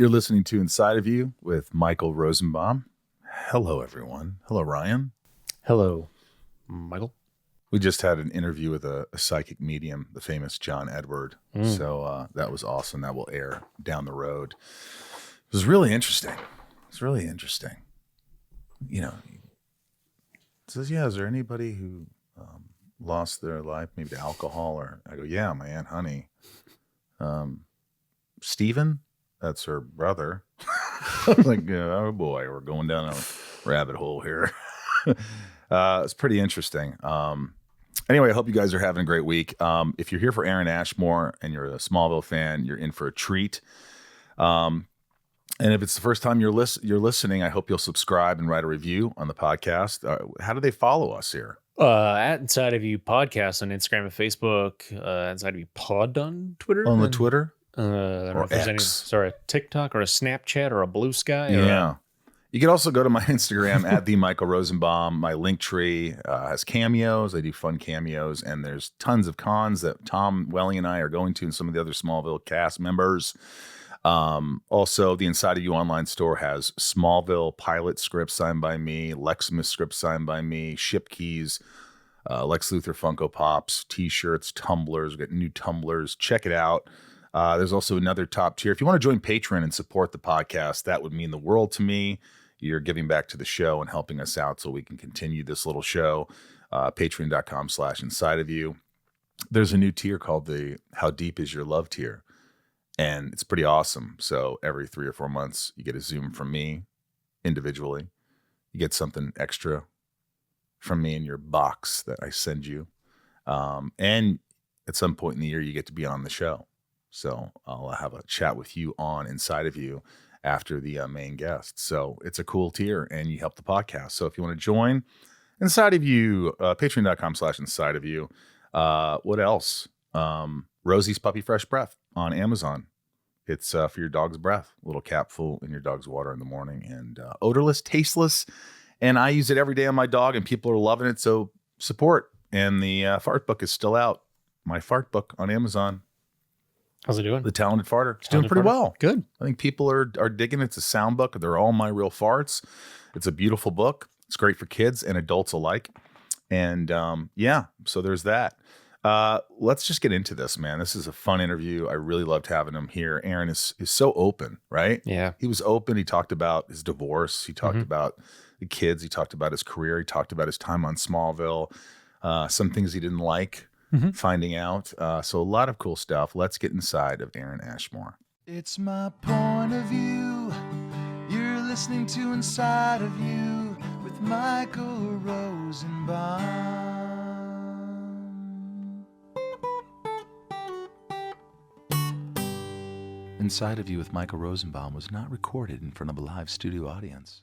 You're listening to Inside of You with Michael Rosenbaum. Hello, everyone. Hello, Ryan. Hello, Michael. We just had an interview with a psychic medium, the famous John Edward. So that was awesome. That will air down the road. It was really interesting. You know, it says, yeah, is there anybody who lost their life, maybe to alcohol? Or I go, yeah, my Aunt Honey. Stephen, that's her brother. Like, oh boy, we're going down a rabbit hole here. It's pretty interesting. Anyway, I hope you guys are having a great week. If you're here for Shawn Ashmore and you're a Smallville fan, you're in for a treat. And if it's the first time you're listening, I hope you'll subscribe and write a review on the podcast. How do they follow us here? At Inside of You Podcast on Instagram and Facebook. Inside of You Pod on Twitter. On the Twitter? I don't know if there's a TikTok or a Snapchat or a Blue Sky. Yeah. You can also go to my Instagram at the Michael Rosenbaum. My link tree has cameos. I do fun cameos, and there's tons of cons that Tom Welling and I are going to, and some of the other Smallville cast members. Also, the Inside of You online store has Smallville pilot scripts signed by me, Leximus scripts signed by me, ship keys, Lex Luthor Funko Pops, T-shirts, tumblers. We got new tumblers. Check it out. There's also another top tier. If you want to join Patreon and support the podcast, that would mean the world to me. You're giving back to the show and helping us out so we can continue this little show. Patreon.com/inside of you. There's a new tier called the How Deep Is Your Love tier. And it's pretty awesome. So every 3 or 4 months, you get a Zoom from me individually. You get something extra from me in your box that I send you. And at some point in the year, you get to be on the show. So I'll have a chat with you on Inside of You after the main guest. So it's a cool tier and you help the podcast. So if you want to join Inside of You, patreon.com/inside of you. What else? Rosie's Puppy Fresh Breath on Amazon. It's for your dog's breath, a little capful in your dog's water in the morning, and odorless, tasteless. And I use it every day on my dog and people are loving it. So support. And the fart book is still out. My fart book on Amazon. How's it doing? The Talented Farter. It's doing pretty well. Good. I think people are digging it. It's a sound book. They're all my real farts. It's a beautiful book. It's great for kids and adults alike. And so there's that. Let's just get into this, man. This is a fun interview. I really loved having him here. Aaron is so open, right? Yeah. He was open. He talked about his divorce. He talked about the kids. He talked about his career. He talked about his time on Smallville. Some things he didn't like. Finding out. So a lot of cool stuff. Let's get inside of Shawn Ashmore. It's my point of view. You're listening to Inside of You with Michael Rosenbaum. Inside of You with Michael Rosenbaum was not recorded in front of a live studio audience.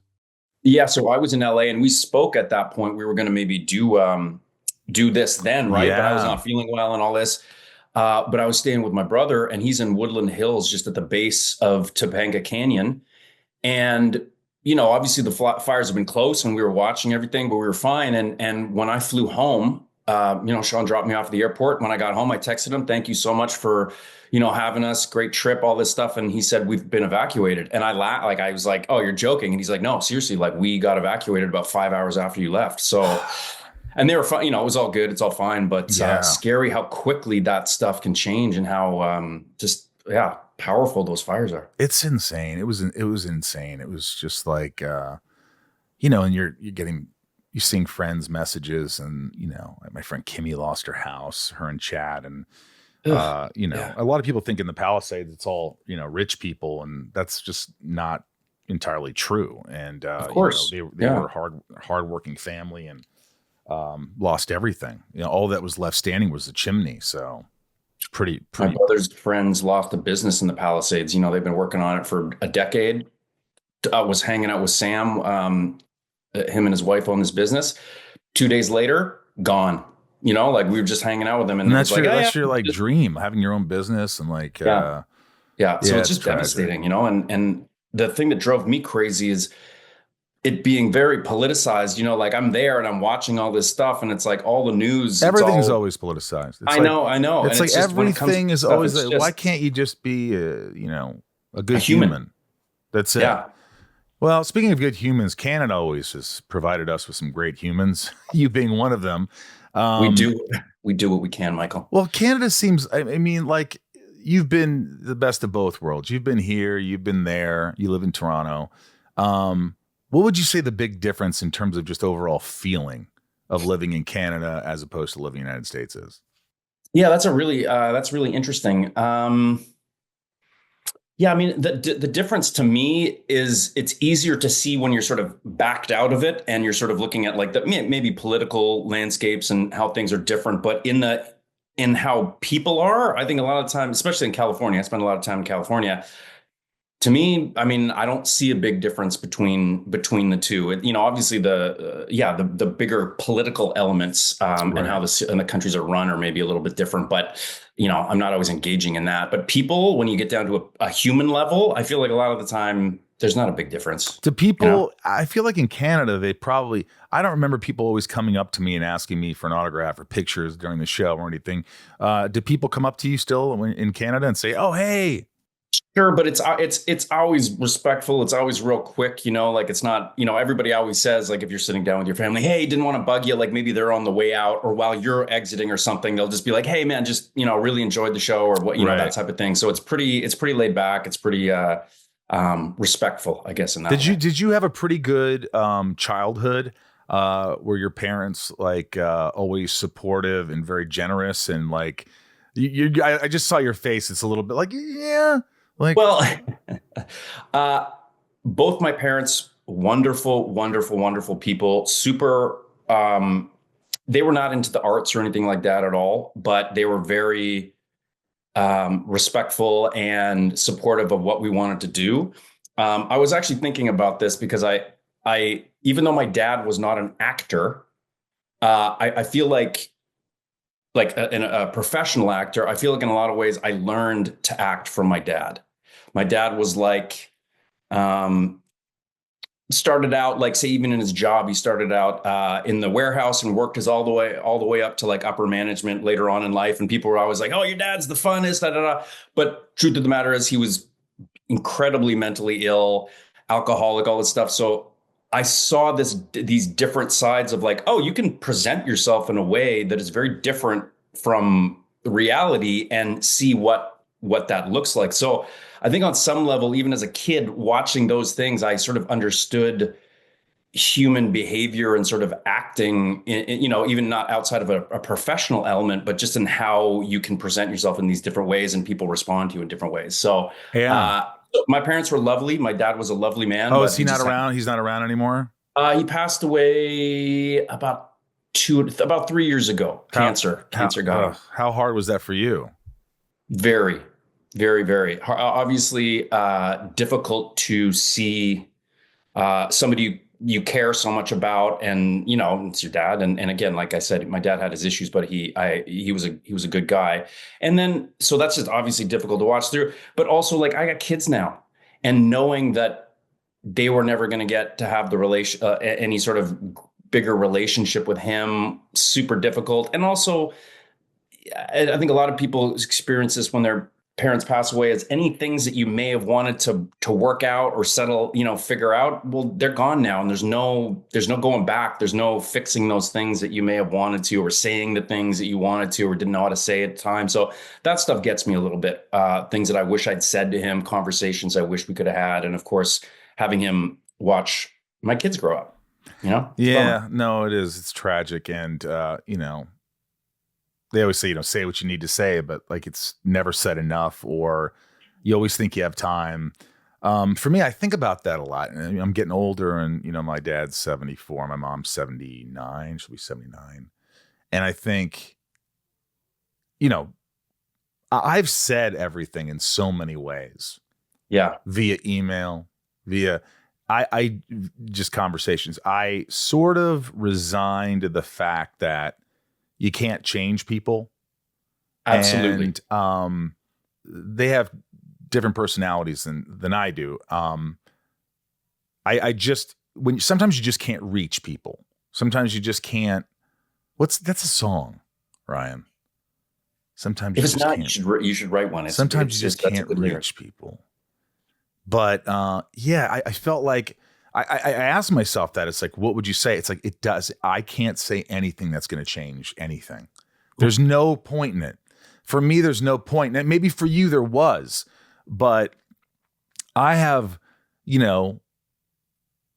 Yeah, so I was in LA and we spoke at that point. We were going to maybe do this then, right? Yeah. But I was not feeling well and all this. But I was staying with my brother and he's in Woodland Hills, just at the base of Topanga Canyon. And, obviously the fires have been close and we were watching everything, but we were fine. And when I flew home, Shawn dropped me off at the airport. When I got home, I texted him, thank you so much for, having us, great trip, all this stuff. And he said, we've been evacuated. And I laughed, I was like, oh, you're joking. And he's like, no, seriously, we got evacuated about 5 hours after you left. So... And they were fine, it was all good. It's all fine, but scary how quickly that stuff can change and how powerful those fires are. It's insane. It was insane. It was just like, and you're seeing friends' messages and, my friend Kimmy lost her house, her and Chad. And, a lot of people think in the Palisades, it's all, rich people. And that's just not entirely true. And, of course, they were a hardworking family and, lost everything. All that was left standing was the chimney. So pretty. My brother's friends lost a business in the Palisades. They've been working on it for a decade. I was hanging out with Sam. Him and his wife own this business. 2 days later, gone. We were just hanging out with them. And that's your dream, having your own business and So it's just devastating, and the thing that drove me crazy is it being very politicized, I'm there and I'm watching all this stuff and it's like all the news. Everything's always politicized. I know. It's like everything is always why can't you just be, a good human? That's it. Yeah. Well, speaking of good humans, Canada always has provided us with some great humans, you being one of them. We do what we can, Michael. Well, Canada seems, I mean, like you've been the best of both worlds. You've been here, you've been there, you live in Toronto. What would you say the big difference in terms of just overall feeling of living in Canada as opposed to living in the United States is? Yeah, that's really interesting. Yeah, I mean, the difference to me is it's easier to see when you're sort of backed out of it and you're sort of looking at like the maybe political landscapes and how things are different. But in how people are, I think a lot of time, especially in California, I spend a lot of time in California. To me, I mean, I don't see a big difference between the two. Obviously the bigger political elements and how the countries are run are maybe a little bit different. But I'm not always engaging in that. But people, when you get down to a human level, I feel like a lot of the time there's not a big difference. To people, I feel like in Canada, I don't remember people always coming up to me and asking me for an autograph or pictures during the show or anything. Do people come up to you still in Canada and say, "Oh, hey"? Sure, but it's always respectful. It's always real quick, like it's not, everybody always says, like if you're sitting down with your family, hey, didn't want to bug you, like maybe they're on the way out or while you're exiting or something, they'll just be like, hey man, just, really enjoyed the show or what, that type of thing. So it's pretty laid back. It's pretty respectful, I guess, in that way. Did you have a pretty good childhood where your parents always supportive and very generous and like I just saw your face. It's a little bit like, yeah. Well, both my parents, wonderful, wonderful, wonderful people, super, they were not into the arts or anything like that at all, but they were very respectful and supportive of what we wanted to do. I was actually thinking about this because I even though my dad was not an actor, I feel like a professional actor, I feel like in a lot of ways I learned to act from my dad. My dad was started out like, say, even in his job, he started out in the warehouse and worked his all the way up to like upper management later on in life. And people were always like, oh, your dad's the funnest, da, da, da. But truth of the matter is he was incredibly mentally ill, alcoholic, all this stuff. So I saw these different sides of like, oh, you can present yourself in a way that is very different from reality and see what that looks like. So I think on some level, even as a kid watching those things, I sort of understood human behavior and sort of acting, even not outside of a professional element, but just in how you can present yourself in these different ways and people respond to you in different ways. So my parents were lovely. My dad was a lovely man. Oh, is he not around? He's not around anymore? He passed away about 3 years ago. Cancer got him. How hard was that for you? Very, very, very. Obviously, difficult to see somebody you care so much about, and it's your dad. And again, like I said, my dad had his issues, but he was a good guy. And then so that's just obviously difficult to watch through. But also, like, I got kids now, and knowing that they were never going to get to have the any sort of bigger relationship with him, super difficult. And also, I think a lot of people experience this when their parents pass away, as any things that you may have wanted to work out or settle, figure out, well, they're gone now. And there's no going back. There's no fixing those things that you may have wanted to, or saying the things that you wanted to, or didn't know how to say at the time. So that stuff gets me a little bit, things that I wish I'd said to him, conversations I wish we could have had. And of course, having him watch my kids grow up, Yeah, no, it is. It's tragic. And, they always say, say what you need to say, but like it's never said enough, or you always think you have time. For me, I think about that a lot. And I'm getting older, and my dad's 74, my mom's 79, she'll be 79. And I think, I've said everything in so many ways. Yeah. Via email, I just conversations. I sort of resigned to the fact that you can't change people. Absolutely. And they have different personalities than I do. I just, sometimes you just can't reach people. Sometimes you just can't. That's a song, Ryan. Sometimes if it's not, you should write one. Sometimes you just can't reach people. But yeah, I felt like I asked myself that. It's like, what would you say? It's like, it does. I can't say anything that's going to change anything. There's no point in it. For me, there's no point. And maybe for you there was, but I have, you know,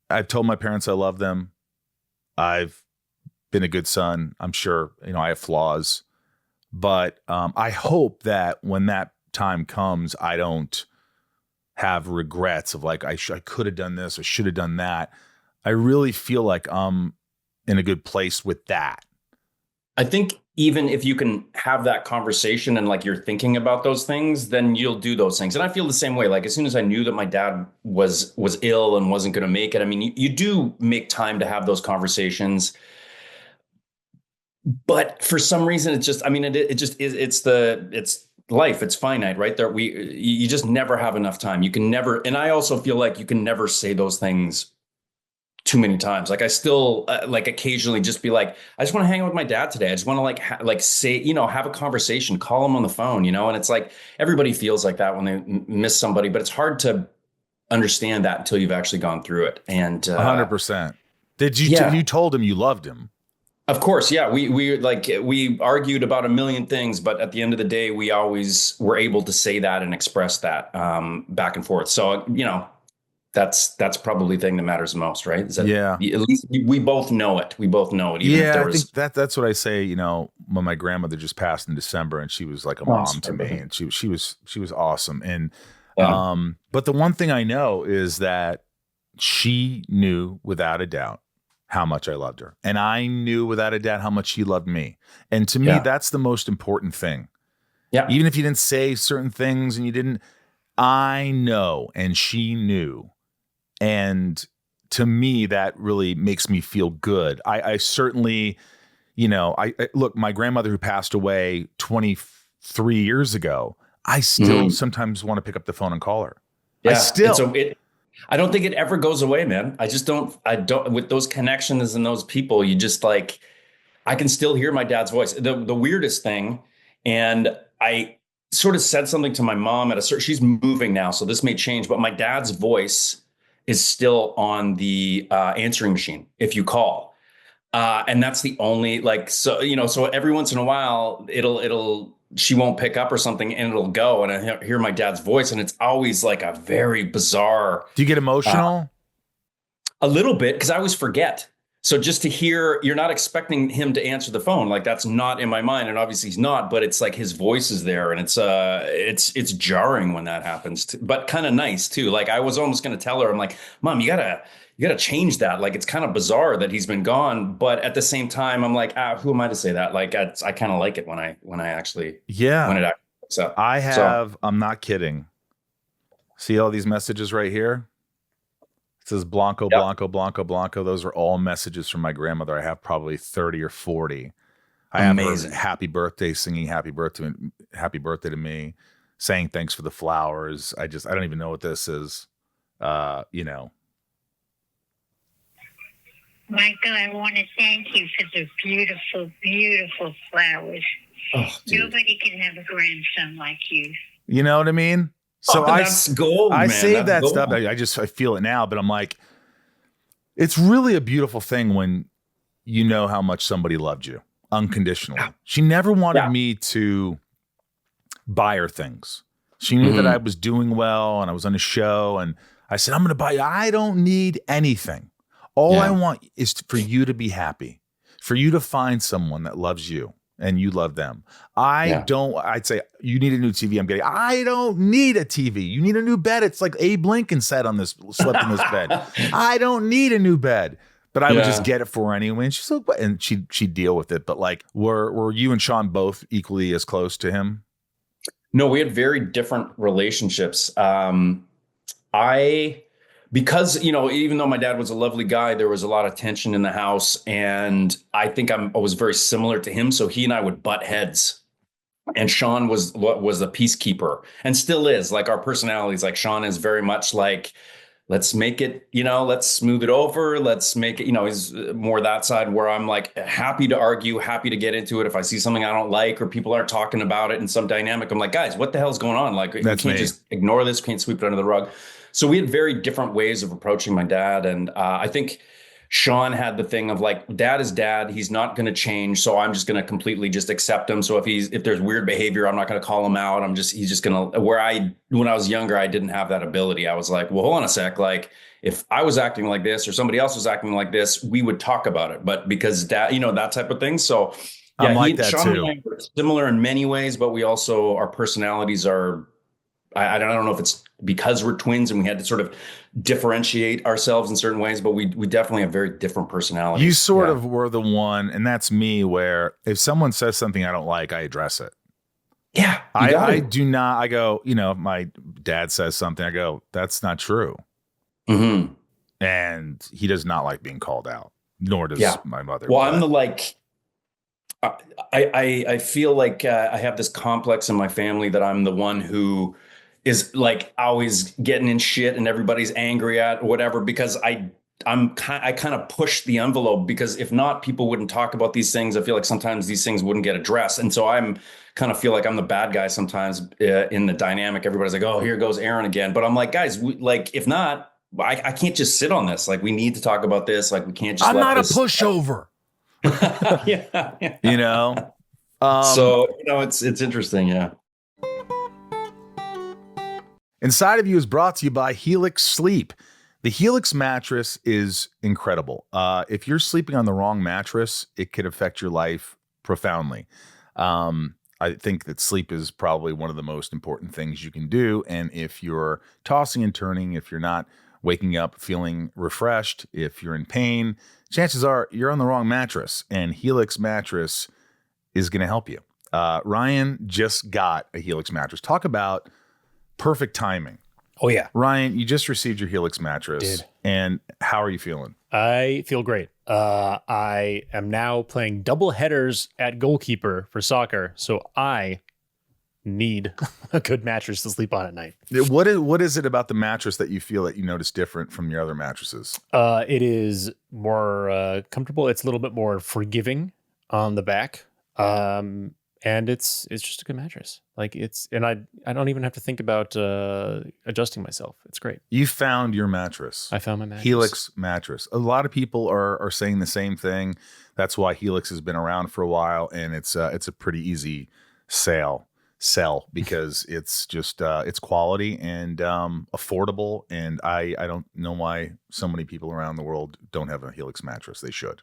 I've told my parents I love them. I've been a good son. I'm sure, you know, I have flaws, but I hope that when that time comes, I don't have regrets of like, I could have done this, I should have done that. I really feel like I'm in a good place with that. I think even if you can have that conversation and like you're thinking about those things, then you'll do those things. And I feel the same way. Like as soon as I knew that my dad was ill and wasn't going to make it, I mean, you do make time to have those conversations. But for some reason, it's just, I mean, it just is, it's life. It's finite, right? You just never have enough time. You can never, and I also feel like you can never say those things too many times. Like I still like occasionally just be like, I just want to hang out with my dad today. I just want to like say, you know, have a conversation, call him on the phone, you know? And it's like, everybody feels like that when they miss somebody, but it's hard to understand that until you've actually gone through it. And 100%. Did you, you told him you loved him? Of course. Yeah. We argued about a million things, but at the end of the day, we always were able to say that and express that back and forth. So, you know, that's probably the thing that matters most, right? Is that at least we both know it. We both know it. Even if there was... I think that's what I say. You know, when my grandmother just passed in December, and she was like a mom to me, and she was awesome. And but the one thing I know is that she knew without a doubt how much I loved her, and I knew without a doubt how much she loved me. And to me, that's the most important thing. Yeah. Even if you didn't say certain things, and you didn't, I know, and she knew. And to me, that really makes me feel good. I certainly, you know, I look, my grandmother who passed away 23 years ago, I still sometimes want to pick up the phone and call her. Yeah. I don't think it ever goes away, man. I don't, with those connections and those people, you just like, I can still hear my dad's voice. The weirdest thing, and I sort of said something to my mom she's moving now, so this may change, but my dad's voice is still on the answering machine if you call. And that's the only, like, so, you know, so every once in a while she won't pick up or something and it'll go. And I hear my dad's voice and it's always like a very bizarre. Do you get emotional? A little bit, because I always forget. So just to hear, you're not expecting him to answer the phone. Like that's not in my mind. And obviously he's not, but it's like his voice is there. And it's jarring when that happens, but kind of nice too. Like I was almost going to tell her, I'm like, Mom, you gotta change that. Like, it's kind of bizarre that he's been gone. But at the same time, I'm like, who am I to say that? Like, I kind of like it when I actually, when it actually works out. I'm not kidding. See all these messages right here? It says Blanco, Blanco, Blanco, Blanco. Those are all messages from my grandmother. I have probably 30 or 40. I have her happy birthday, singing happy birthday to me, saying thanks for the flowers. I don't even know what this is. You know. Michael, I want to thank you for the beautiful, beautiful flowers. Oh, nobody can have a grandson like you. You know what I mean? So that's gold, I man. save that gold. stuff. I feel it now, but I'm like, it's really a beautiful thing when you know how much somebody loved you unconditionally. She never wanted me to buy her things. She knew that I was doing well and I was on a show, and I said, I'm going to buy you. I don't need anything. All I want is for you to be happy, for you to find someone that loves you and you love them. I'd say, you need a new TV. I don't need a TV. You need a new bed. It's like Abe Lincoln slept in this bed. I don't need a new bed, but I would just get it for her anyway. And she's like, and she'd deal with it. But like, were you and Shawn both equally as close to him? No, we had very different relationships. Because, you know, even though my dad was a lovely guy, there was a lot of tension in the house. And I think I was very similar to him. So he and I would butt heads. And Shawn was the peacekeeper and still is. Like, our personalities, like Shawn is very much like let's make it, let's smooth it over. Let's make it, he's more that side where I'm like happy to argue, happy to get into it. If I see something I don't like or people aren't talking about it in some dynamic, I'm like, guys, what the hell's going on? Like, you can't just ignore this, can't sweep it under the rug. So we had very different ways of approaching my dad. And I think Shawn had the thing of like, dad is dad. He's not going to change. So I'm just going to completely just accept him. So if there's weird behavior, I'm not going to call him out. He's just going to, when I was younger, I didn't have that ability. I was like, well, hold on a sec. Like if I was acting like this or somebody else was acting like this, we would talk about it. But because dad, that type of thing. So I'm like that Shawn too. and I are similar in many ways, but we also, our personalities are, I don't know if it's because we're twins and we had to sort of differentiate ourselves in certain ways, but we definitely have very different personalities. You sort of were the one, and that's me, where if someone says something I don't like, I address it. Yeah. I do not, I go, if my dad says something, I go, that's not true. Mm-hmm. And he does not like being called out, nor does my mother. Well, I'm I feel like I have this complex in my family that I'm the one who is like always getting in shit and everybody's angry at or whatever, because I kind of push the envelope, because if not, people wouldn't talk about these things. I feel like sometimes these things wouldn't get addressed. And so I'm kind of feel like I'm the bad guy sometimes in the dynamic. Everybody's like, oh, here goes Aaron again. But I'm like, guys, if not, I can't just sit on this. Like we need to talk about this. Like we can't just, I'm not a pushover. Yeah. So, it's interesting. Yeah. Inside of You is brought to you by Helix Sleep. The Helix mattress is incredible. If you're sleeping on the wrong mattress, it could affect your life profoundly. I think that sleep is probably one of the most important things you can do. And if you're tossing and turning, if you're not waking up feeling refreshed, if you're in pain, chances are you're on the wrong mattress. And Helix mattress is going to help you. Ryan just got a Helix mattress. Talk about perfect timing. Oh, yeah. Ryan, you just received your Helix mattress. And how are you feeling? I feel great. I am now playing double headers at goalkeeper for soccer, so I need a good mattress to sleep on at night. What is it about the mattress that you feel that you notice different from your other mattresses? It is more comfortable. It's a little bit more forgiving on the back. And it's just a good mattress. Like I don't even have to think about adjusting myself. It's great. You found your mattress. I found my mattress. Helix mattress. A lot of people are saying the same thing. That's why Helix has been around for a while, and it's a pretty easy sell because it's just it's quality and affordable. And I don't know why so many people around the world don't have a Helix mattress. They should.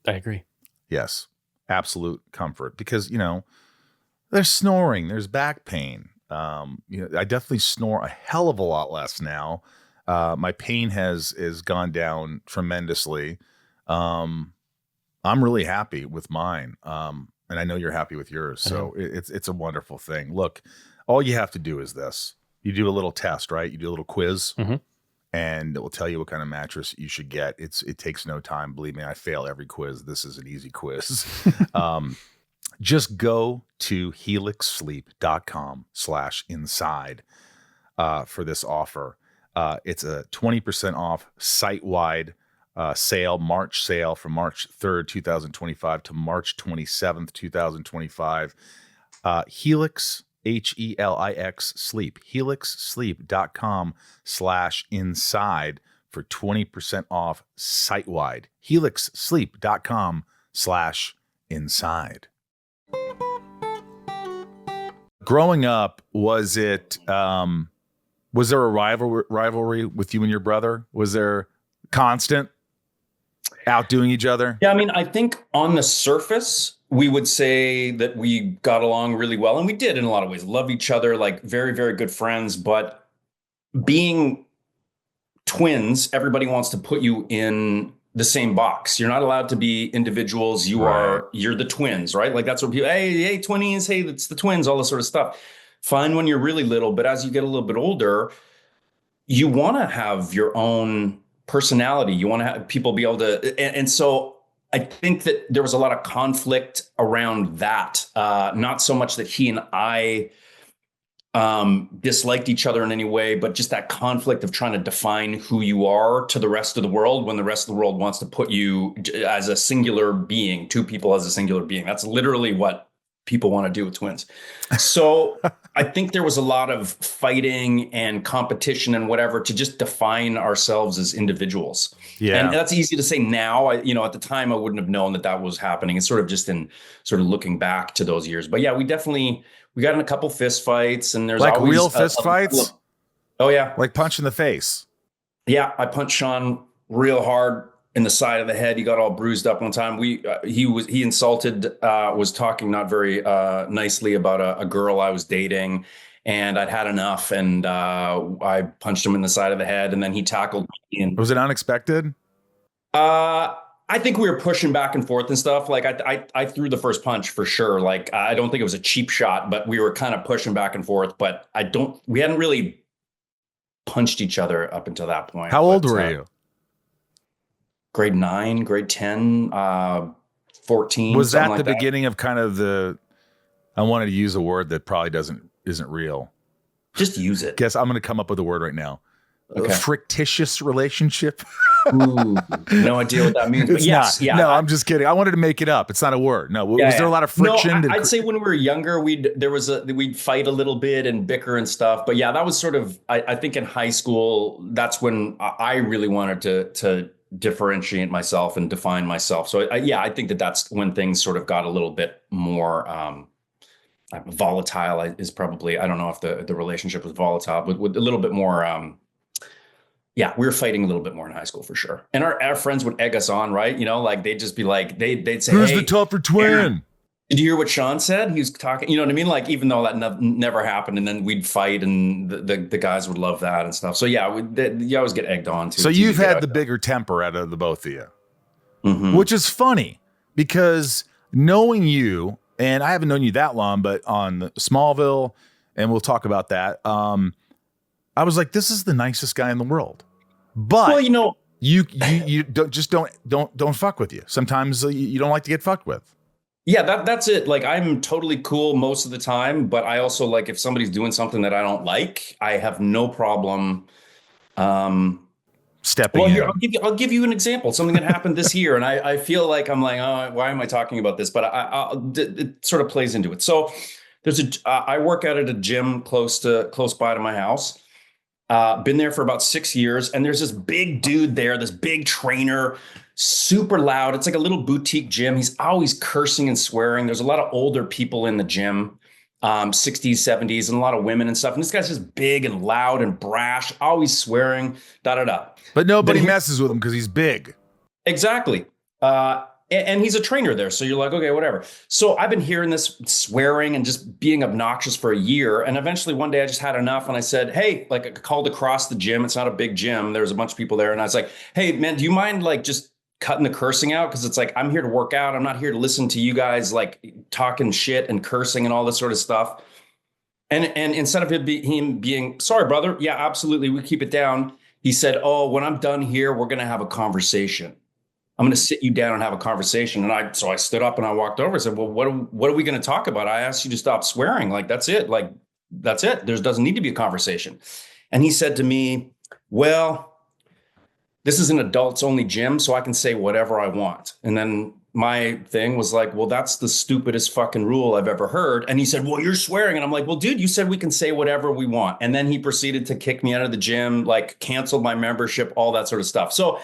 I agree. Yes. Absolute comfort, because there's snoring, there's back pain. I definitely snore a hell of a lot less now. My pain has gone down tremendously. I'm really happy with mine, and I know you're happy with yours. So it's a wonderful thing. Look, all you have to do is this: you do a little test, right? You do a little quiz. Mm-hmm. And it will tell you what kind of mattress you should get. It takes no time. Believe me, I fail every quiz. This is an easy quiz. Just go to helixsleep.com/inside for this offer. It's a 20% off site-wide sale, March sale from March 3rd, 2025 to March 27th, 2025. Helix, HELIX sleep, helixsleep.com/inside for 20% off site-wide. helixsleep.com/inside. Growing up, was there a rivalry with you and your brother? Was there constant outdoing each other? Yeah, I mean, I think on the surface, we would say that we got along really well, and we did in a lot of ways. Love each other, like very, very good friends. But being twins, everybody wants to put you in the same box. You're not allowed to be individuals. You're the twins, right? Like that's what people, hey, twinnies, hey, it's the twins, all this sort of stuff. Fine when you're really little, but as you get a little bit older, you want to have your own personality. You want to have people be able to, and so I think that there was a lot of conflict around that. Not so much that he and I disliked each other in any way, but just that conflict of trying to define who you are to the rest of the world when the rest of the world wants to put you as a singular being, two people as a singular being. That's literally what people want to do with twins. So I think there was a lot of fighting and competition and whatever to just define ourselves as individuals. Yeah. And that's easy to say now. At the time I wouldn't have known that was happening. It's sort of just in sort of looking back to those years. But yeah, we got in a couple fist fights, and there's like always real fist fights. Oh yeah. Like punch in the face. Yeah. I punched Shawn real hard in the side of the head. He got all bruised up one time. He insulted, was talking not very nicely about a girl I was dating, and I'd had enough, and I punched him in the side of the head, and then he tackled me. And was it unexpected? I think we were pushing back and forth and stuff. Like I threw the first punch for sure. Like I don't think it was a cheap shot, but we were kind of pushing back and forth. But we hadn't really punched each other up until that point. How old were you? Grade 9, grade 10, 14. Was that the beginning of kind of I wanted to use a word that probably isn't real. Just use it. Guess I'm going to come up with a word right now. Okay. A fictitious relationship. Ooh, no idea what that means. But yes, yeah. No, I'm just kidding. I wanted to make it up. It's not a word. No, was there a lot of friction? No, I'd say when we were younger, we'd fight a little bit and bicker and stuff. But yeah, that was sort of, I think in high school, that's when I really wanted to differentiate myself and define myself. So I think that's when things sort of got a little bit more volatile. Is probably, I don't know if the relationship was volatile, but with a little bit more. Yeah, we were fighting a little bit more in high school for sure. And our friends would egg us on, right? Like they'd just be like, they'd say, who's hey, the tougher twin? Aaron, did you hear what Shawn said? He was talking, you know what I mean? Like, even though that never happened, and then we'd fight, and the guys would love that and stuff. So yeah, you always get egged on too. So you've had the bigger temper out of the both of you, which is funny because knowing you, and I haven't known you that long, but on Smallville, and we'll talk about that. I was like, this is the nicest guy in the world. But well, you don't fuck with you. Sometimes you don't like to get fucked with. Yeah, that's it. Like, I'm totally cool most of the time, but I also, like, if somebody's doing something that I don't like, I have no problem stepping in. Here, I'll give you an example. Something that happened this year, and I feel like I'm like, oh, why am I talking about this? But it sort of plays into it. So I work out at a gym close by to my house. Been there for about 6 years, and there's this big dude there, this big trainer, super loud. It's like a little boutique gym. He's always cursing and swearing. There's a lot of older people in the gym, 60s, 70s, and a lot of women and stuff. And this guy's just big and loud and brash, always swearing, da-da-da. But nobody messes with him because he's big. Exactly. And he's a trainer there. So you're like, okay, whatever. So I've been hearing this swearing and just being obnoxious for a year. And eventually one day I just had enough. And I said, hey, like, I called across the gym. It's not a big gym. There's a bunch of people there. And I was like, hey, man, do you mind like just cutting the cursing out? Because it's like, I'm here to work out. I'm not here to listen to you guys like talking shit and cursing and all this sort of stuff. And instead of him being, sorry, brother. Yeah, absolutely. We keep it down. He said, oh, when I'm done here, we're going to have a conversation. I'm going to sit you down and have a conversation. And so I stood up and I walked over and said, well, what are we going to talk about? I asked you to stop swearing. Like, that's it. Like, that's it. There doesn't need to be a conversation. And he said to me, well, this is an adults only gym, so I can say whatever I want. And then my thing was like, well, that's the stupidest fucking rule I've ever heard. And he said, well, you're swearing. And I'm like, well, dude, you said we can say whatever we want. And then he proceeded to kick me out of the gym, like canceled my membership, all that sort of stuff. So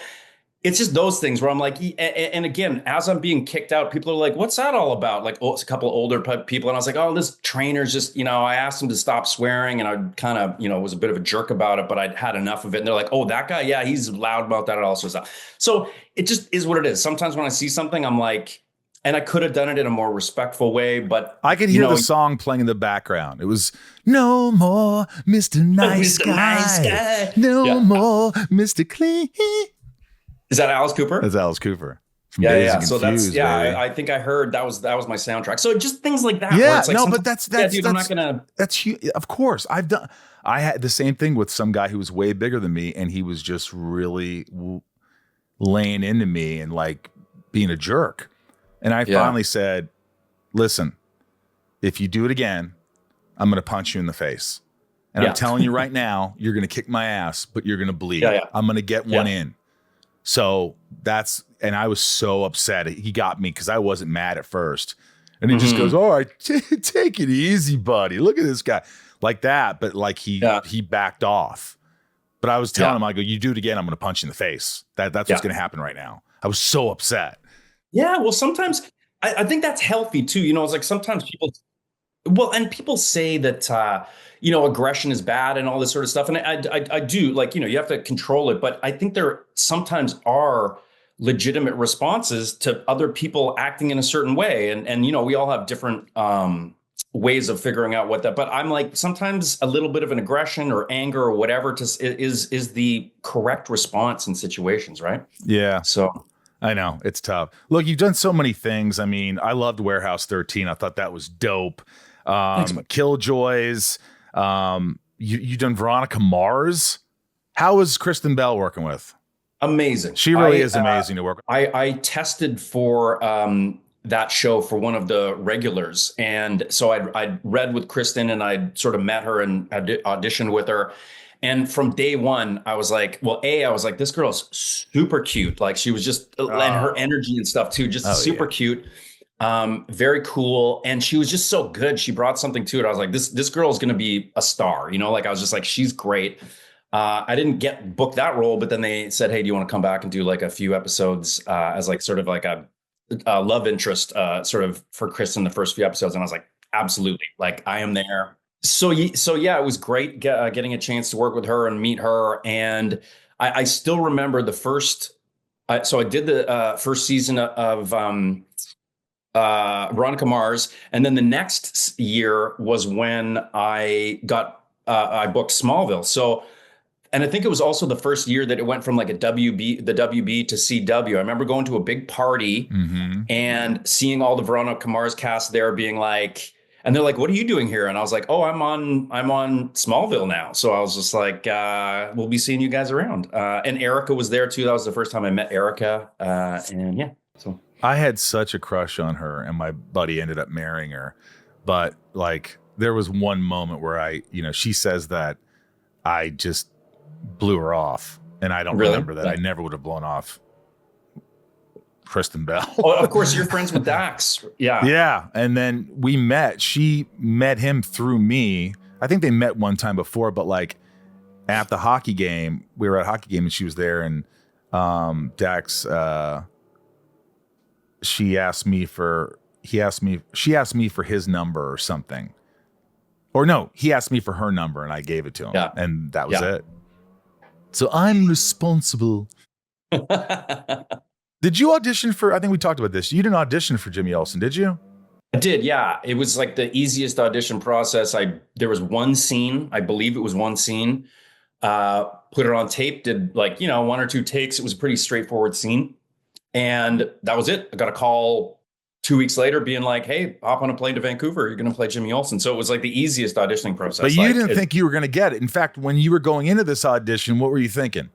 it's just those things where I'm like, and again, as I'm being kicked out, people are like, what's that all about? Like, oh, it's a couple of older people. And I was like, oh, this trainer's just, I asked him to stop swearing, and I kind of, was a bit of a jerk about it, but I'd had enough of it. And they're like, oh, that guy, yeah, he's loud about that and all sorts of stuff. So it just is what it is. Sometimes when I see something, I'm like, and I could have done it in a more respectful way, but I could hear the song playing in the background. It was no more Mr. Nice Guy. No more Mr. Clean. Is that Alice Cooper? That's Alice Cooper. Yeah. So that's I think I heard that was my soundtrack. So just things like that. Yeah, it's like no, but that's dude, I'm not gonna. That's huge. Of course, I had the same thing with some guy who was way bigger than me, and he was just really laying into me and like being a jerk. And I finally said, "Listen, if you do it again, I'm going to punch you in the face. And I'm telling you right now, you're going to kick my ass, but you're going to bleed. I'm going to get one in. So and I was so upset. He got me because I wasn't mad at first. And he just goes, all right, take it easy, buddy. Look at this guy. Like that. But like he backed off. But I was telling him, I go, you do it again, I'm going to punch you in the face. That's what's going to happen right now. I was so upset. Yeah. Well, sometimes I think that's healthy too. You know, it's like sometimes people say that, you know, aggression is bad and all this sort of stuff. And I do, like, you know, you have to control it. But I think there sometimes are legitimate responses to other people acting in a certain way. And you know, we all have different ways of figuring out what that, but I'm like, sometimes a little bit of an aggression or anger or whatever is the correct response in situations, right? Yeah. So I know it's tough. Look, you've done so many things. I mean, I loved Warehouse 13. I thought that was dope. Killjoys. You done Veronica Mars. How was Kristen Bell working with? Amazing. She really is amazing to work with. I tested for that show for one of the regulars. And so I'd read with Kristen and I'd sort of met her and auditioned with her. And from day one, I was like, this girl's super cute. Like she was just, and her energy and stuff too, just super cute. Very cool. And she was just so good. She brought something to it. I was like, this girl is going to be a star, you know, like I was just like, she's great. I didn't get booked that role, but then they said, hey, do you want to come back and do like a few episodes as like sort of like a love interest sort of for Kristen the first few episodes. And I was like, absolutely. Like I am there. So yeah, it was great getting a chance to work with her and meet her. And I still remember the first, so I did the first season of Veronica Mars. And then the next year was when I booked Smallville. So, and I think it was also the first year that it went from like the WB to CW. I remember going to a big party and seeing all the Veronica Mars cast there being like, and they're like, what are you doing here? And I was like, oh, I'm on Smallville now. So I was just like, we'll be seeing you guys around. And Erica was there too. That was the first time I met Erica. And yeah, so. I had such a crush on her and my buddy ended up marrying her. But like, there was one moment where she says that I just blew her off. And I don't remember that. I never would have blown off Kristen Bell. Oh, of course, you're friends with Dax. Yeah. Yeah. And then we met. She met him through me. I think they met one time before, but like at the hockey game, we were at a hockey game and she was there and Dax, she asked me for his number or something. Or no, he asked me for her number and I gave it to him. Yeah. And that was it. So I'm responsible. Did you audition for, I think we talked about this. You didn't audition for Jimmy Olsen, did you? I did, yeah. It was like the easiest audition process. There was one scene, I believe it was one scene. Put it on tape, did like, one or two takes. It was a pretty straightforward scene. And that was it. I got a call 2 weeks later being like, hey, hop on a plane to Vancouver. You're going to play Jimmy Olsen. So it was like the easiest auditioning process. But you didn't think you were going to get it. In fact, when you were going into this audition, what were you thinking?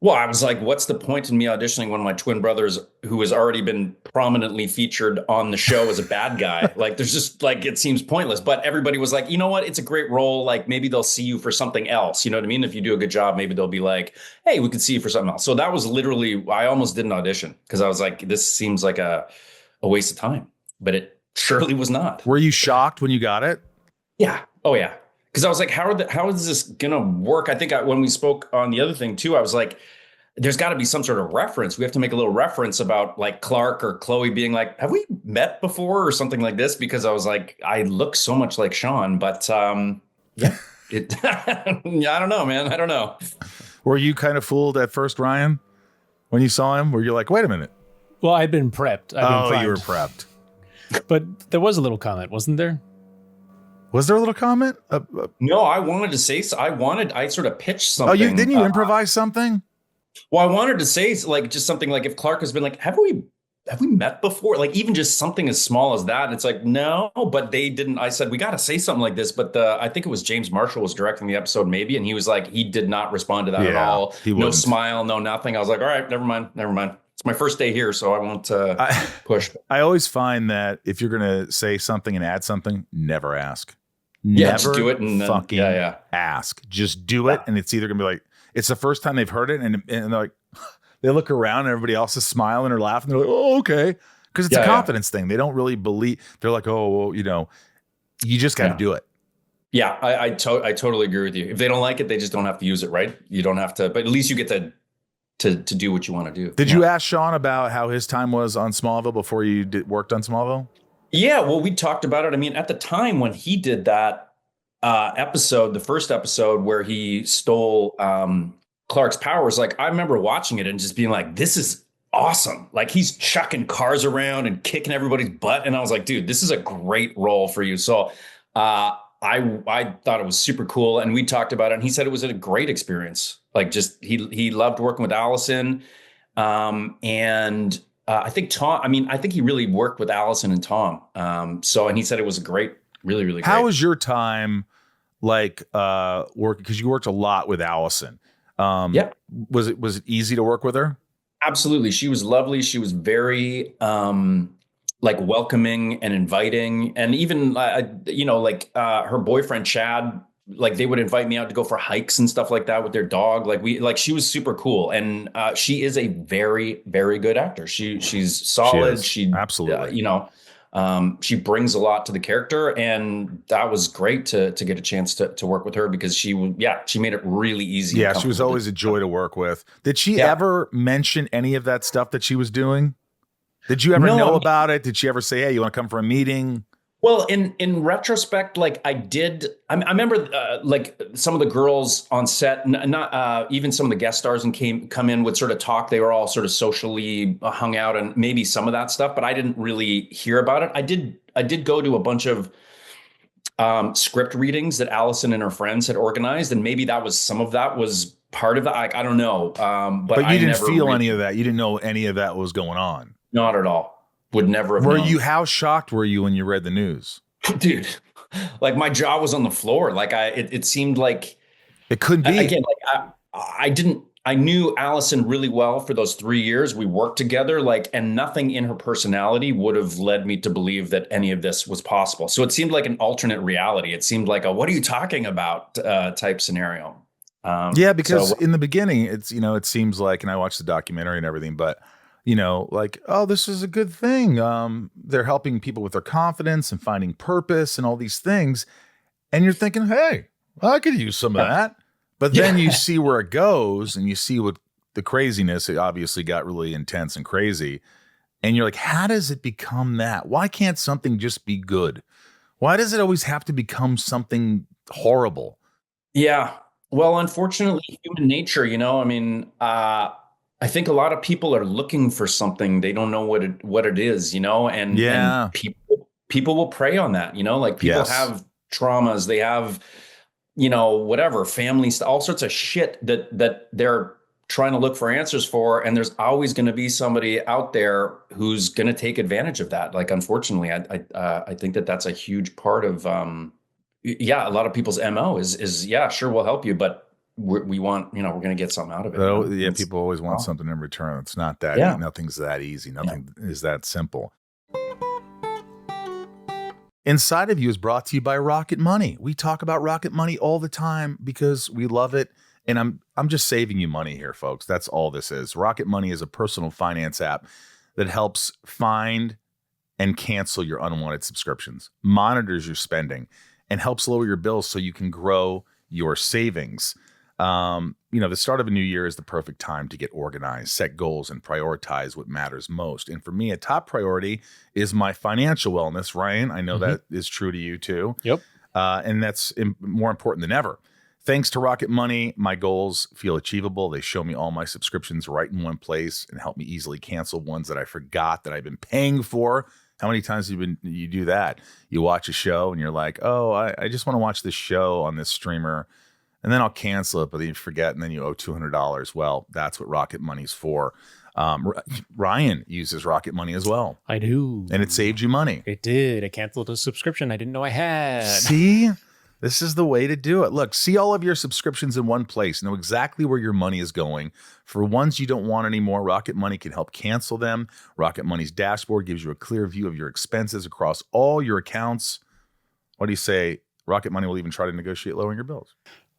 Well, I was like, what's the point in me auditioning one of my twin brothers who has already been prominently featured on the show as a bad guy? Like, there's just like, it seems pointless. But everybody was like, you know what? It's a great role. Like, maybe they'll see you for something else. You know what I mean? If you do a good job, maybe they'll be like, hey, we could see you for something else. So that was literally, I almost didn't audition because I was like, this seems like a waste of time. But it surely was not. Were you shocked when you got it? Yeah. Oh, yeah. Because I was like, how is this going to work? I think when we spoke on the other thing, too, I was like, there's got to be some sort of reference. We have to make a little reference about like Clark or Chloe being like, have we met before or something like this? Because I was like, I look so much like Shawn. But yeah, I don't know, man. I don't know. Were you kind of fooled at first, Ryan, when you saw him? Were you like, wait a minute? Well, I'd been prepped. You were prepped. But there was a little comment, wasn't there? Was there a little comment? No, I wanted to say so. I sort of pitched something. Oh, didn't you improvise something? Well, I wanted to say like just something like if Clark has been like, have we met before? Like even just something as small as that. And it's like, no, but they didn't. I said, we got to say something like this. But I think it was James Marshall was directing the episode maybe. And he was like, he did not respond to that at all. No smile, no nothing. I was like, all right, never mind. It's my first day here, so I won't push. I always find that if you're going to say something and add something, never ask. Yeah, just Never do it and then, fucking ask. Just do it, and it's either gonna be like it's the first time they've heard it, and they're like, they look around, and everybody else is smiling or laughing. They're like, "Oh, okay," because it's a confidence thing. They don't really believe. They're like, "Oh, well, you know, you just got to do it." Yeah, I totally agree with you. If they don't like it, they just don't have to use it, right? You don't have to, but at least you get to do what you want to do. Did you ask Shawn about how his time was on Smallville before you worked on Smallville? Yeah, well, we talked about it. I mean, at the time when he did that episode, the first episode where he stole Clark's powers, like I remember watching it and just being like, this is awesome. Like he's chucking cars around and kicking everybody's butt. And I was like, dude, this is a great role for you. So I thought it was super cool, and we talked about it, and he said it was a great experience. Like just he loved working with Allison, and I think Tom. I mean, I think he really worked with Allison and Tom. And he said it was a great, really, really great. How was your time like working? Because you worked a lot with Allison. Was it easy to work with her? Absolutely, she was lovely. She was very like welcoming and inviting, and even her boyfriend Chad, like they would invite me out to go for hikes and stuff like that with their dog. She was super cool, and she is a very, very good actor. She's solid. She absolutely, she brings a lot to the character, and that was great to get a chance to work with her because she made it really easy. Yeah, she was always a joy to work with. Did she ever mention any of that stuff that she was doing? Did you ever know about it? Did she ever say, "Hey, you want to come for a meeting?" Well, in retrospect, like I did, I remember like some of the girls on set, not even some of the guest stars and come in would sort of talk. They were all sort of socially hung out and maybe some of that stuff, but I didn't really hear about it. I did go to a bunch of script readings that Allison and her friends had organized, and maybe some of that was part of that. I don't know, but you didn't feel any of that. You didn't know any of that was going on. Not at all. Would never have known. How shocked were you when you read the news? Dude, like my jaw was on the floor. Like it seemed like it couldn't be. Again, like I knew Allison really well for those 3 years. We worked together, and nothing in her personality would have led me to believe that any of this was possible. So it seemed like an alternate reality. It seemed like a, what are you talking about type scenario. Because in the beginning, it seems like, and I watched the documentary and everything, but oh, this is a good thing. They're helping people with their confidence and finding purpose and all these things. And you're thinking, hey, I could use some of that. But then you see where it goes and you see what the craziness, it obviously got really intense and crazy. And you're like, how does it become that? Why can't something just be good? Why does it always have to become something horrible? Yeah. Well, unfortunately, human nature, I think a lot of people are looking for something. They don't know what it is, and people will prey on that, like people have traumas, they have, whatever, families, all sorts of shit that they're trying to look for answers for. And there's always going to be somebody out there who's going to take advantage of that. Like, unfortunately, I think that's a huge part of, a lot of people's MO is sure, we'll help you, but we want, we're going to get something out of it. People always want something in return. It's not that nothing's that easy. Nothing is that simple. Inside of You is brought to you by Rocket Money. We talk about Rocket Money all the time because we love it. And I'm just saving you money here, folks. That's all this is. Rocket Money is a personal finance app that helps find and cancel your unwanted subscriptions, monitors your spending, and helps lower your bills so you can grow your savings. The start of a new year is the perfect time to get organized, set goals, and prioritize what matters most. And for me, a top priority is my financial wellness. Ryan, I know that is true to you too. Yep. And that's more important than ever. Thanks to Rocket Money, my goals feel achievable. They show me all my subscriptions right in one place and help me easily cancel ones that I forgot that I've been paying for. How many times have you do that? You watch a show and you're like, oh, I just want to watch this show on this streamer. And then I'll cancel it, but then you forget, and then you owe $200. Well, that's what Rocket Money's for. Ryan uses Rocket Money as well. I do. And it saved you money. It did. I canceled a subscription I didn't know I had. See? This is the way to do it. Look, see all of your subscriptions in one place. Know exactly where your money is going. For ones you don't want anymore, Rocket Money can help cancel them. Rocket Money's dashboard gives you a clear view of your expenses across all your accounts. What do you say? Rocket Money will even try to negotiate lowering your bills.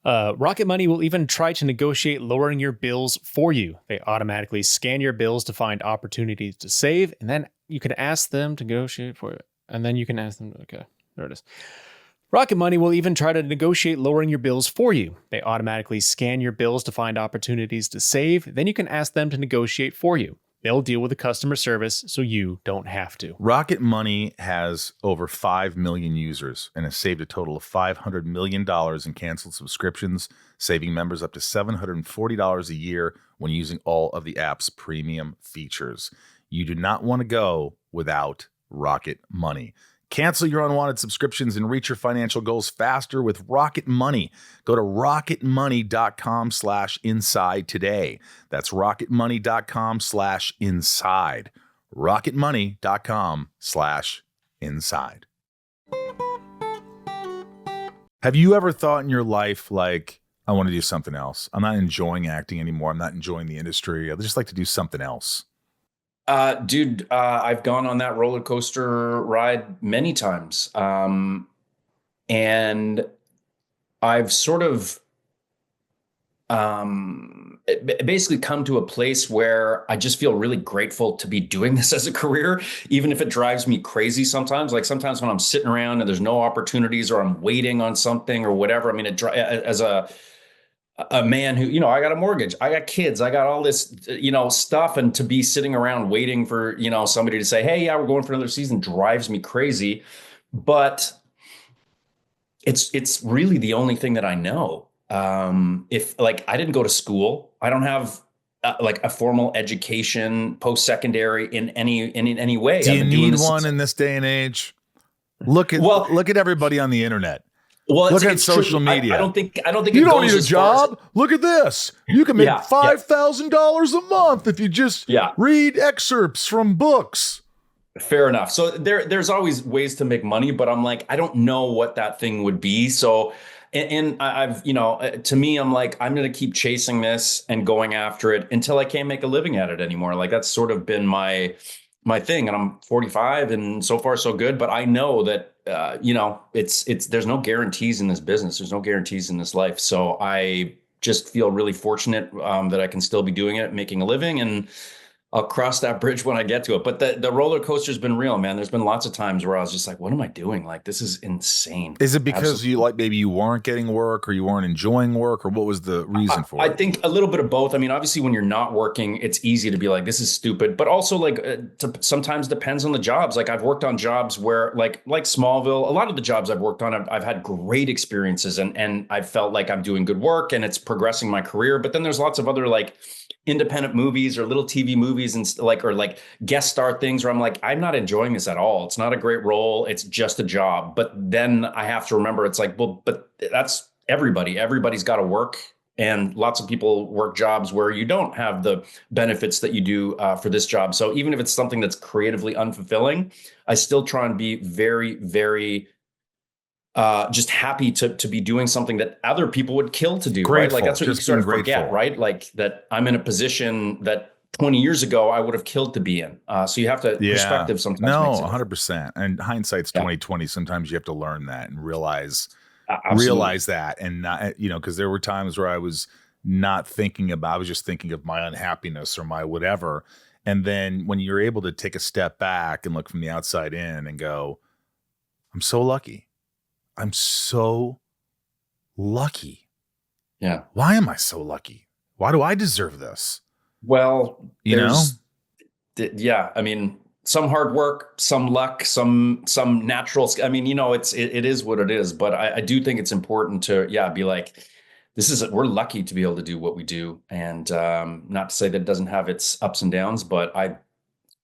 Rocket Money will even try to negotiate lowering your bills for you. They automatically scan your bills to find opportunities to save, and then you can ask them to negotiate for you. And then you can ask them, okay, there it is. Rocket Money will even try to negotiate lowering your bills for you. They automatically scan your bills to find opportunities to save, then you can ask them to negotiate for you. They'll deal with the customer service so you don't have to. Rocket Money has over 5 million users and has saved a total of $500 million in canceled subscriptions, saving members up to $740 a year when using all of the app's premium features. You do not want to go without Rocket Money. Cancel your unwanted subscriptions and reach your financial goals faster with Rocket Money. Go to rocketmoney.com/inside today. That's rocketmoney.com/inside. rocketmoney.com/inside. Have you ever thought in your life, like, I want to do something else? I'm not enjoying acting anymore. I'm not enjoying the industry. I'd just like to do something else. Dude, I've gone on that roller coaster ride many times. And I've sort of basically come to a place where I just feel really grateful to be doing this as a career, even if it drives me crazy sometimes. Like sometimes when I'm sitting around and there's no opportunities or I'm waiting on something or whatever. I mean, as a man who, I got a mortgage, I got kids, I got all this, stuff. And to be sitting around waiting for, somebody to say, hey, yeah, we're going for another season drives me crazy. But it's really the only thing that I know. If like, I didn't go to school, I don't have like a formal education, post-secondary in any way. Do you need one in this day and age? Look at everybody on the internet. Well, look at social media. I don't think you don't need a job. Look at this. You can make $5,000 a month if you just read excerpts from books. Fair enough. So there's always ways to make money, but I'm like, I don't know what that thing would be. So, and I've, to me, I'm like, I'm going to keep chasing this and going after it until I can't make a living at it anymore. Like that's sort of been my thing. And I'm 45 and so far so good, but I know that, there's no guarantees in this business. There's no guarantees in this life. So I just feel really fortunate that I can still be doing it, making a living, and I'll cross that bridge when I get to it. But the roller coaster's been real, man. There's been lots of times where I was just like, what am I doing? Like, this is insane. Is it because maybe you weren't getting work or you weren't enjoying work, or what was the reason for it? I think a little bit of both. I mean, obviously when you're not working, it's easy to be like, this is stupid, but also sometimes depends on the jobs. Like I've worked on jobs where like Smallville, a lot of the jobs I've worked on, I've had great experiences and I felt like I'm doing good work and it's progressing my career. But then there's lots of other like independent movies or little TV movies and or guest star things where I'm like, I'm not enjoying this at all. It's not a great role. It's just a job. But then I have to remember, it's like, well, but that's everybody. Everybody's got to work. And lots of people work jobs where you don't have the benefits that you do for this job. So even if it's something that's creatively unfulfilling, I still try and be very, very just happy to be doing something that other people would kill to do. Grateful. Right? Like that's what you sort of forget, right? Like that I'm in a position that 20 years ago I would have killed to be in. So you have to perspective sometimes. No, 100%. And hindsight's 2020. Sometimes you have to learn that and realize that, and not, because there were times where I was not thinking about, I was just thinking of my unhappiness or my whatever. And then when you're able to take a step back and look from the outside in and go, I'm so lucky. I'm so lucky. Yeah. Why am I so lucky? Why do I deserve this? Well, I mean, some hard work, some luck, some natural. I mean, it is what it is. But I do think it's important to, be like, we're lucky to be able to do what we do. And not to say that it doesn't have its ups and downs, but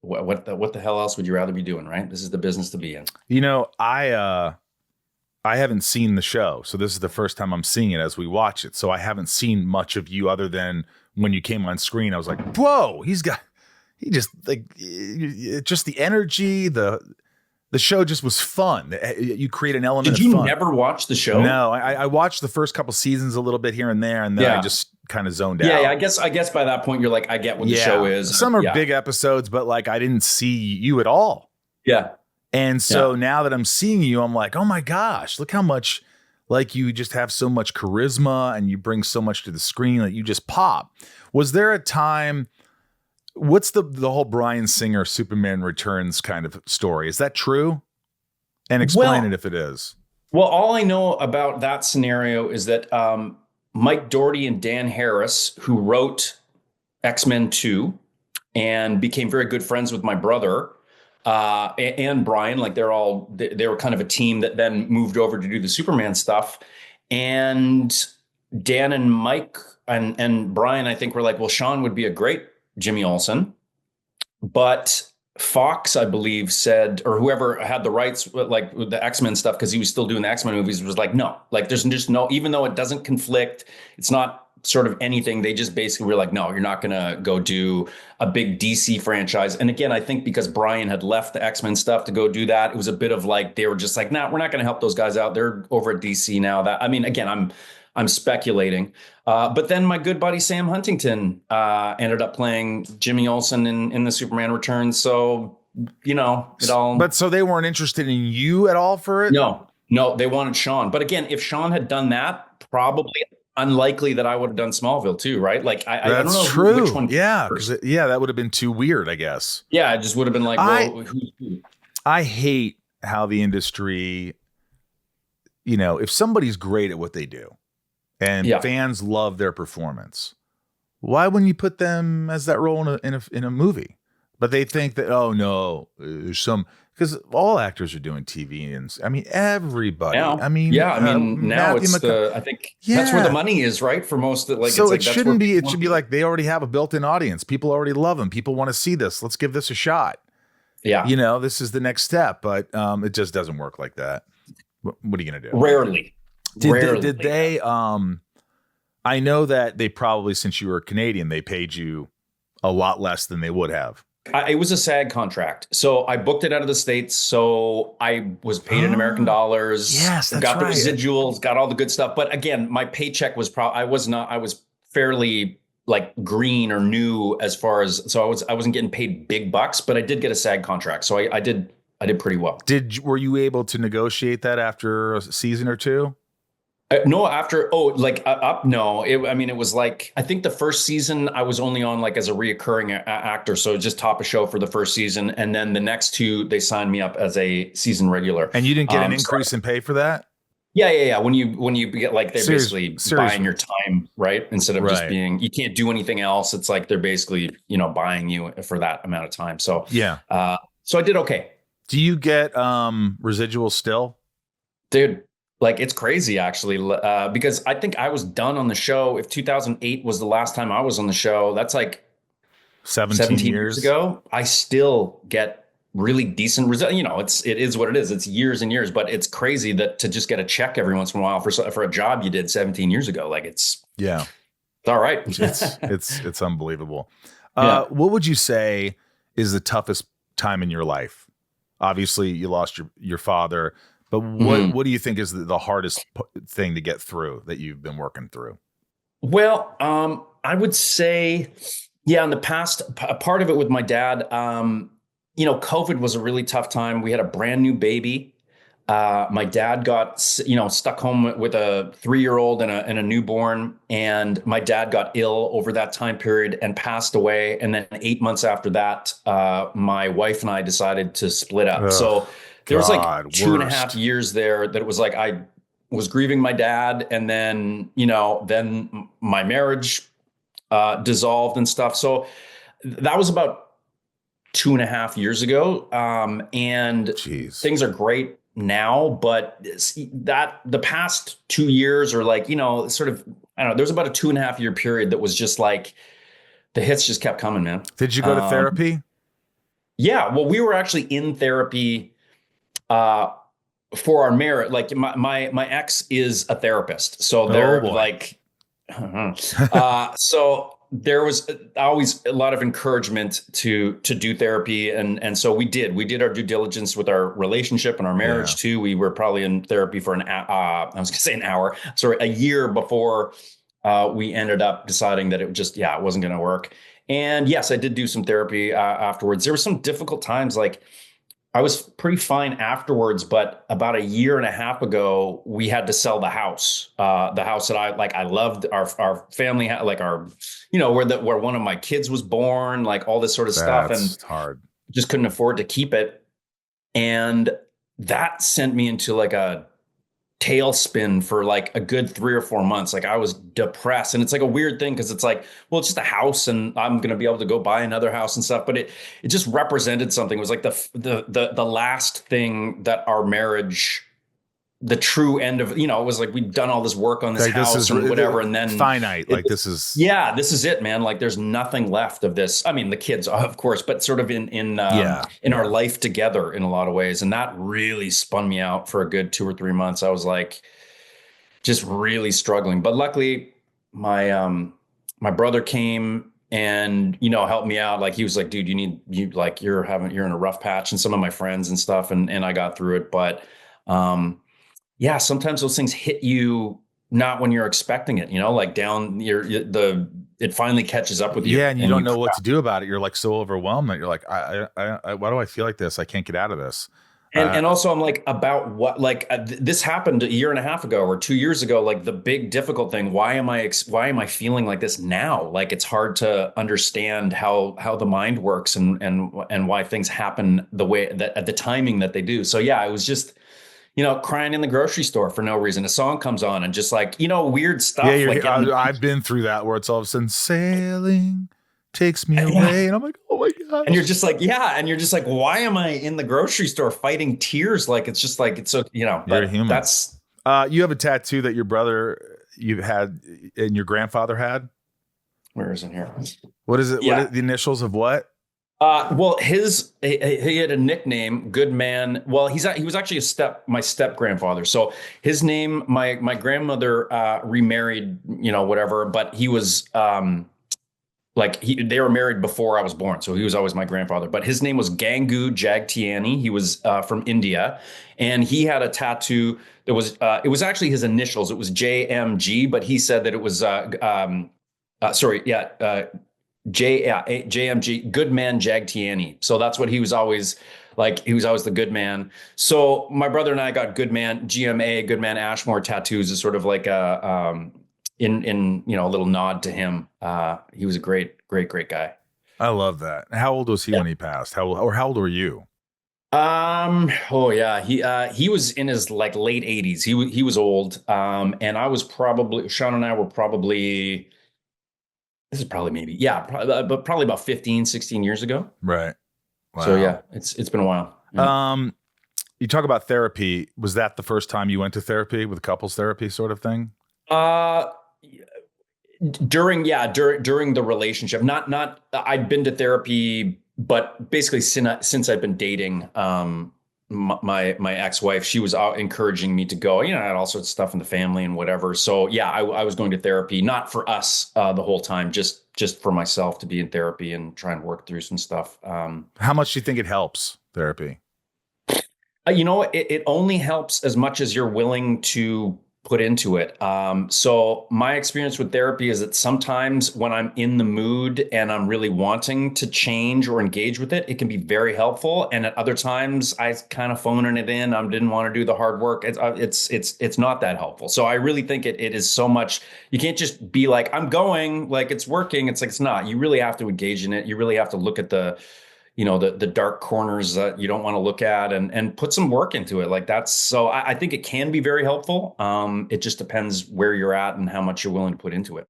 what the hell else would you rather be doing? Right. This is the business to be in. I haven't seen the show, so this is the first time I'm seeing it as we watch it. So I haven't seen much of you other than when you came on screen. I was like, whoa, just the energy, the show just was fun. You create an element of fun. Did you never watch the show? No, I watched the first couple seasons a little bit here and there, and then I just kind of zoned out. Yeah, I guess by that point you're like, I get what the show is. Some are big episodes, but like I didn't see you at all. Yeah. And so now that I'm seeing you, I'm like, oh my gosh, look how much like you just have so much charisma and you bring so much to the screen that you just pop. Was there a time? What's the whole Bryan Singer Superman Returns kind of story? Is that true? And explain it if it is. Well, all I know about that scenario is that Mike Dougherty and Dan Harris, who wrote X-Men 2 and became very good friends with my brother and Brian, like they were kind of a team that then moved over to do the Superman stuff. And Dan and Mike and Brian, I think, were like, well, Shawn would be a great Jimmy Olsen. But Fox, I believe, said, or whoever had the rights, like with the X-Men stuff, because he was still doing the X-Men movies, was like, no, like there's just no, even though it doesn't conflict, it's not sort of anything. They just basically were like, no, you're not going to go do a big DC franchise. And again, I think because Brian had left the X-Men stuff to go do that, it was a bit of like, they were just like, nah, we're not going to help those guys out. They're over at DC now. That, I mean, again, I'm speculating. But then my good buddy Sam Huntington ended up playing Jimmy Olsen in the Superman Returns. So, you know, it all. But so they weren't interested in you at all for it? No, they wanted Shawn. But again, if Shawn had done that, probably unlikely that I would have done Smallville too, right? Like I don't know true. Which one. Yeah, that would have been too weird, I guess. Yeah, it just would have been like, well, who's who? I hate how the industry, you know, if somebody's great at what they do, and fans love their performance, why wouldn't you put them as that role in a movie? But they think that, oh no, there's some, because all actors are doing TV, and I mean everybody. Now, I mean, now it's I think that's where the money is, right? For most, like, so it's like, it shouldn't be. It should be like they already have a built-in audience. People already love them. People want to see this. Let's give this a shot. Yeah, you know, this is the next step, but it just doesn't work like that. What are you gonna do? Rarely. Did they? I know that they probably, since you were Canadian, they paid you a lot less than they would have. It was a SAG contract, so I booked it out of the States. So I was paid in American dollars. Yes, that's got right. the residuals, got all the good stuff. But again, my paycheck was I was fairly like green or new as far as, so I wasn't getting paid big bucks, but I did get a SAG contract, so I did pretty well. Were you able to negotiate that after a season or two? No, after no. It was like, I think the first season I was only on like as a reoccurring actor, so just top a show for the first season, and then the next two they signed me up as a season regular. And you didn't get an increase in pay for that? Yeah. When you get like, they're basically buying your time, right? Instead of just being, you can't do anything else. It's like they're basically, you know, buying you for that amount of time. So yeah. So I did okay. Do you get residuals still? Dude, like, it's crazy, actually, because I think I was done on the show. If 2008 was the last time I was on the show, that's like 17 years ago. I still get really decent results. You know, it is what it is. It's years and years, but it's crazy that to just get a check every once in a while for a job you did 17 years ago. Like, it's all right. it's unbelievable. What would you say is the toughest time in your life? Obviously, you lost your father. But what do you think is the hardest thing to get through that you've been working through? Well, I would say, in the past, part of it with my dad, you know, COVID was a really tough time. We had a brand new baby. My dad got, stuck home with a 3-year-old and a newborn. And my dad got ill over that time period and passed away. And then 8 months after that, my wife and I decided to split up. So there was like 2.5 years there that it was like I was grieving my dad, and then, then my marriage dissolved and stuff. So that was about 2.5 years ago. And things are great now, but that the past 2 years or like, sort of, I don't know, there's about a 2.5 year period that was just like the hits just kept coming, man. Did you go to therapy? Yeah. Well, we were actually in therapy for our marriage. Like my ex is a therapist. So they're so there was always a lot of encouragement to do therapy. And so we did our due diligence with our relationship and our marriage too. We were probably in therapy for an hour. So a year before we ended up deciding that it wasn't going to work. And yes, I did do some therapy afterwards. There were some difficult times. Like I was pretty fine afterwards, but about a year and a half ago, we had to sell the house. The house that I loved. Our family had like where one of my kids was born, like all this sort of stuff, and That's hard. just couldn't afford to keep it. And that sent me into like a tailspin for like a good 3 or 4 months. Like I was depressed, and it's like a weird thing because it's like, well, it's just a house and I'm going to be able to go buy another house and stuff. But it just represented something. It was like the last thing that our marriage, the true end of, it was like we'd done all this work on this house and whatever. And then finite, this is. Yeah, this is it, man. Like there's nothing left of this. I mean, the kids, of course, but sort of in our life together in a lot of ways. And that really spun me out for a good 2 or 3 months. I was like, just really struggling. But luckily my brother came and, helped me out. Like he was like, dude, you're in a rough patch, and some of my friends and stuff. And I got through it. But, yeah, sometimes those things hit you not when you're expecting it, like down it finally catches up with you. Yeah. And you don't know what to do about it. You're like so overwhelmed that you're like, I why do I feel like this? I can't get out of this. And also I'm like, about what, like this happened a year and a half ago or 2 years ago, like the big difficult thing. Why am I feeling like this now? Like it's hard to understand how the mind works and why things happen the way that at the timing that they do. So yeah, I was just, crying in the grocery store for no reason. A song comes on and just like, weird stuff. Yeah, I've been through that where it's all of a sudden sailing takes me away. And I'm like, oh my God. And you're just like, why am I in the grocery store fighting tears? Like, it's just like, it's so, you're a human. That's. You have a tattoo that your brother you had and your grandfather had? Where is it here? What is it? Yeah. What are the initials of what? Well, he had a nickname, Good Man. Well, he was actually my step grandfather. So his name, my grandmother remarried, whatever. But he was they were married before I was born, so he was always my grandfather. But his name was Gangu Jagtiani. He was from India, and he had a tattoo that was it was actually his initials. It was JMG, but he said that it was JMG, Good Man Jagtiani. So that's what he was always like. He was always the good man. So my brother and I got Good Man, GMA, Good Man Ashmore tattoos is sort of like a in a little nod to him. He was a great guy. I love that. How old was he when he passed? How old were you? Oh yeah, he was in his like late 80s. He was old. And I was Shawn and I were probably. This is probably probably about 15, 16 years ago. Right. Wow. So yeah, it's been a while. Yeah. You talk about therapy. Was that the first time you went to therapy with couples therapy sort of thing? During the relationship, not I'd been to therapy, but basically since I've been dating, my ex-wife, she was encouraging me to go, I had all sorts of stuff in the family and whatever. So yeah, I was going to therapy, not for us the whole time, just for myself to be in therapy and try and work through some stuff. How much do you think it helps, therapy? It only helps as much as you're willing to put into it. So my experience with therapy is that sometimes when I'm in the mood and I'm really wanting to change or engage with it, it can be very helpful. And at other times I kind of phoning it in. I didn't want to do the hard work. It's not that helpful. So I really think it is so much. You can't just be like, I'm going, like it's working. It's like, it's not. You really have to engage in it. You really have to look at the dark corners that you don't want to look at and put some work into it. Like that's, so I think it can be very helpful. It just depends where you're at and how much you're willing to put into it.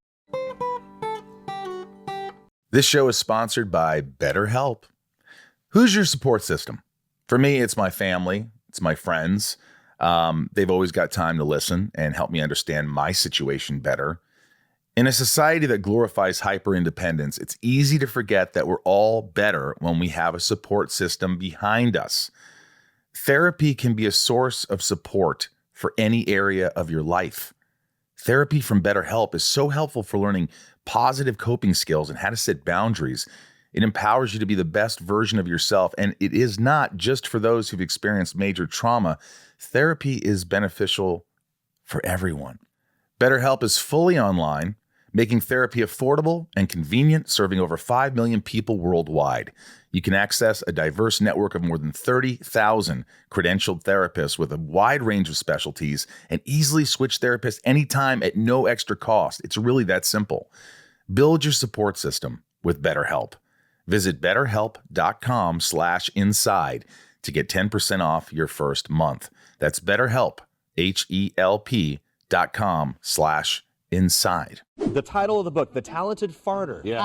This show is sponsored by Betterhelp. Who's your support system? For me, it's my family. It's my friends. They've always got time to listen and help me understand my situation better. In a society that glorifies hyper-independence, it's easy to forget that we're all better when we have a support system behind us. Therapy can be a source of support for any area of your life. Therapy from Betterhelp is so helpful for learning positive coping skills and how to set boundaries. It empowers you to be the best version of yourself, and it is not just for those who've experienced major trauma. Therapy is beneficial for everyone. Betterhelp is fully online. making therapy affordable and convenient, serving over 5 million people worldwide. You can access a diverse network of more than 30,000 credentialed therapists with a wide range of specialties and easily switch therapists anytime at no extra cost. It's really that simple. Build your support system with BetterHelp. Visit betterhelp.com/inside to get 10% off your first month. That's BetterHelp, HELP.com/inside. The title of the book, The Talented Farter. Yes.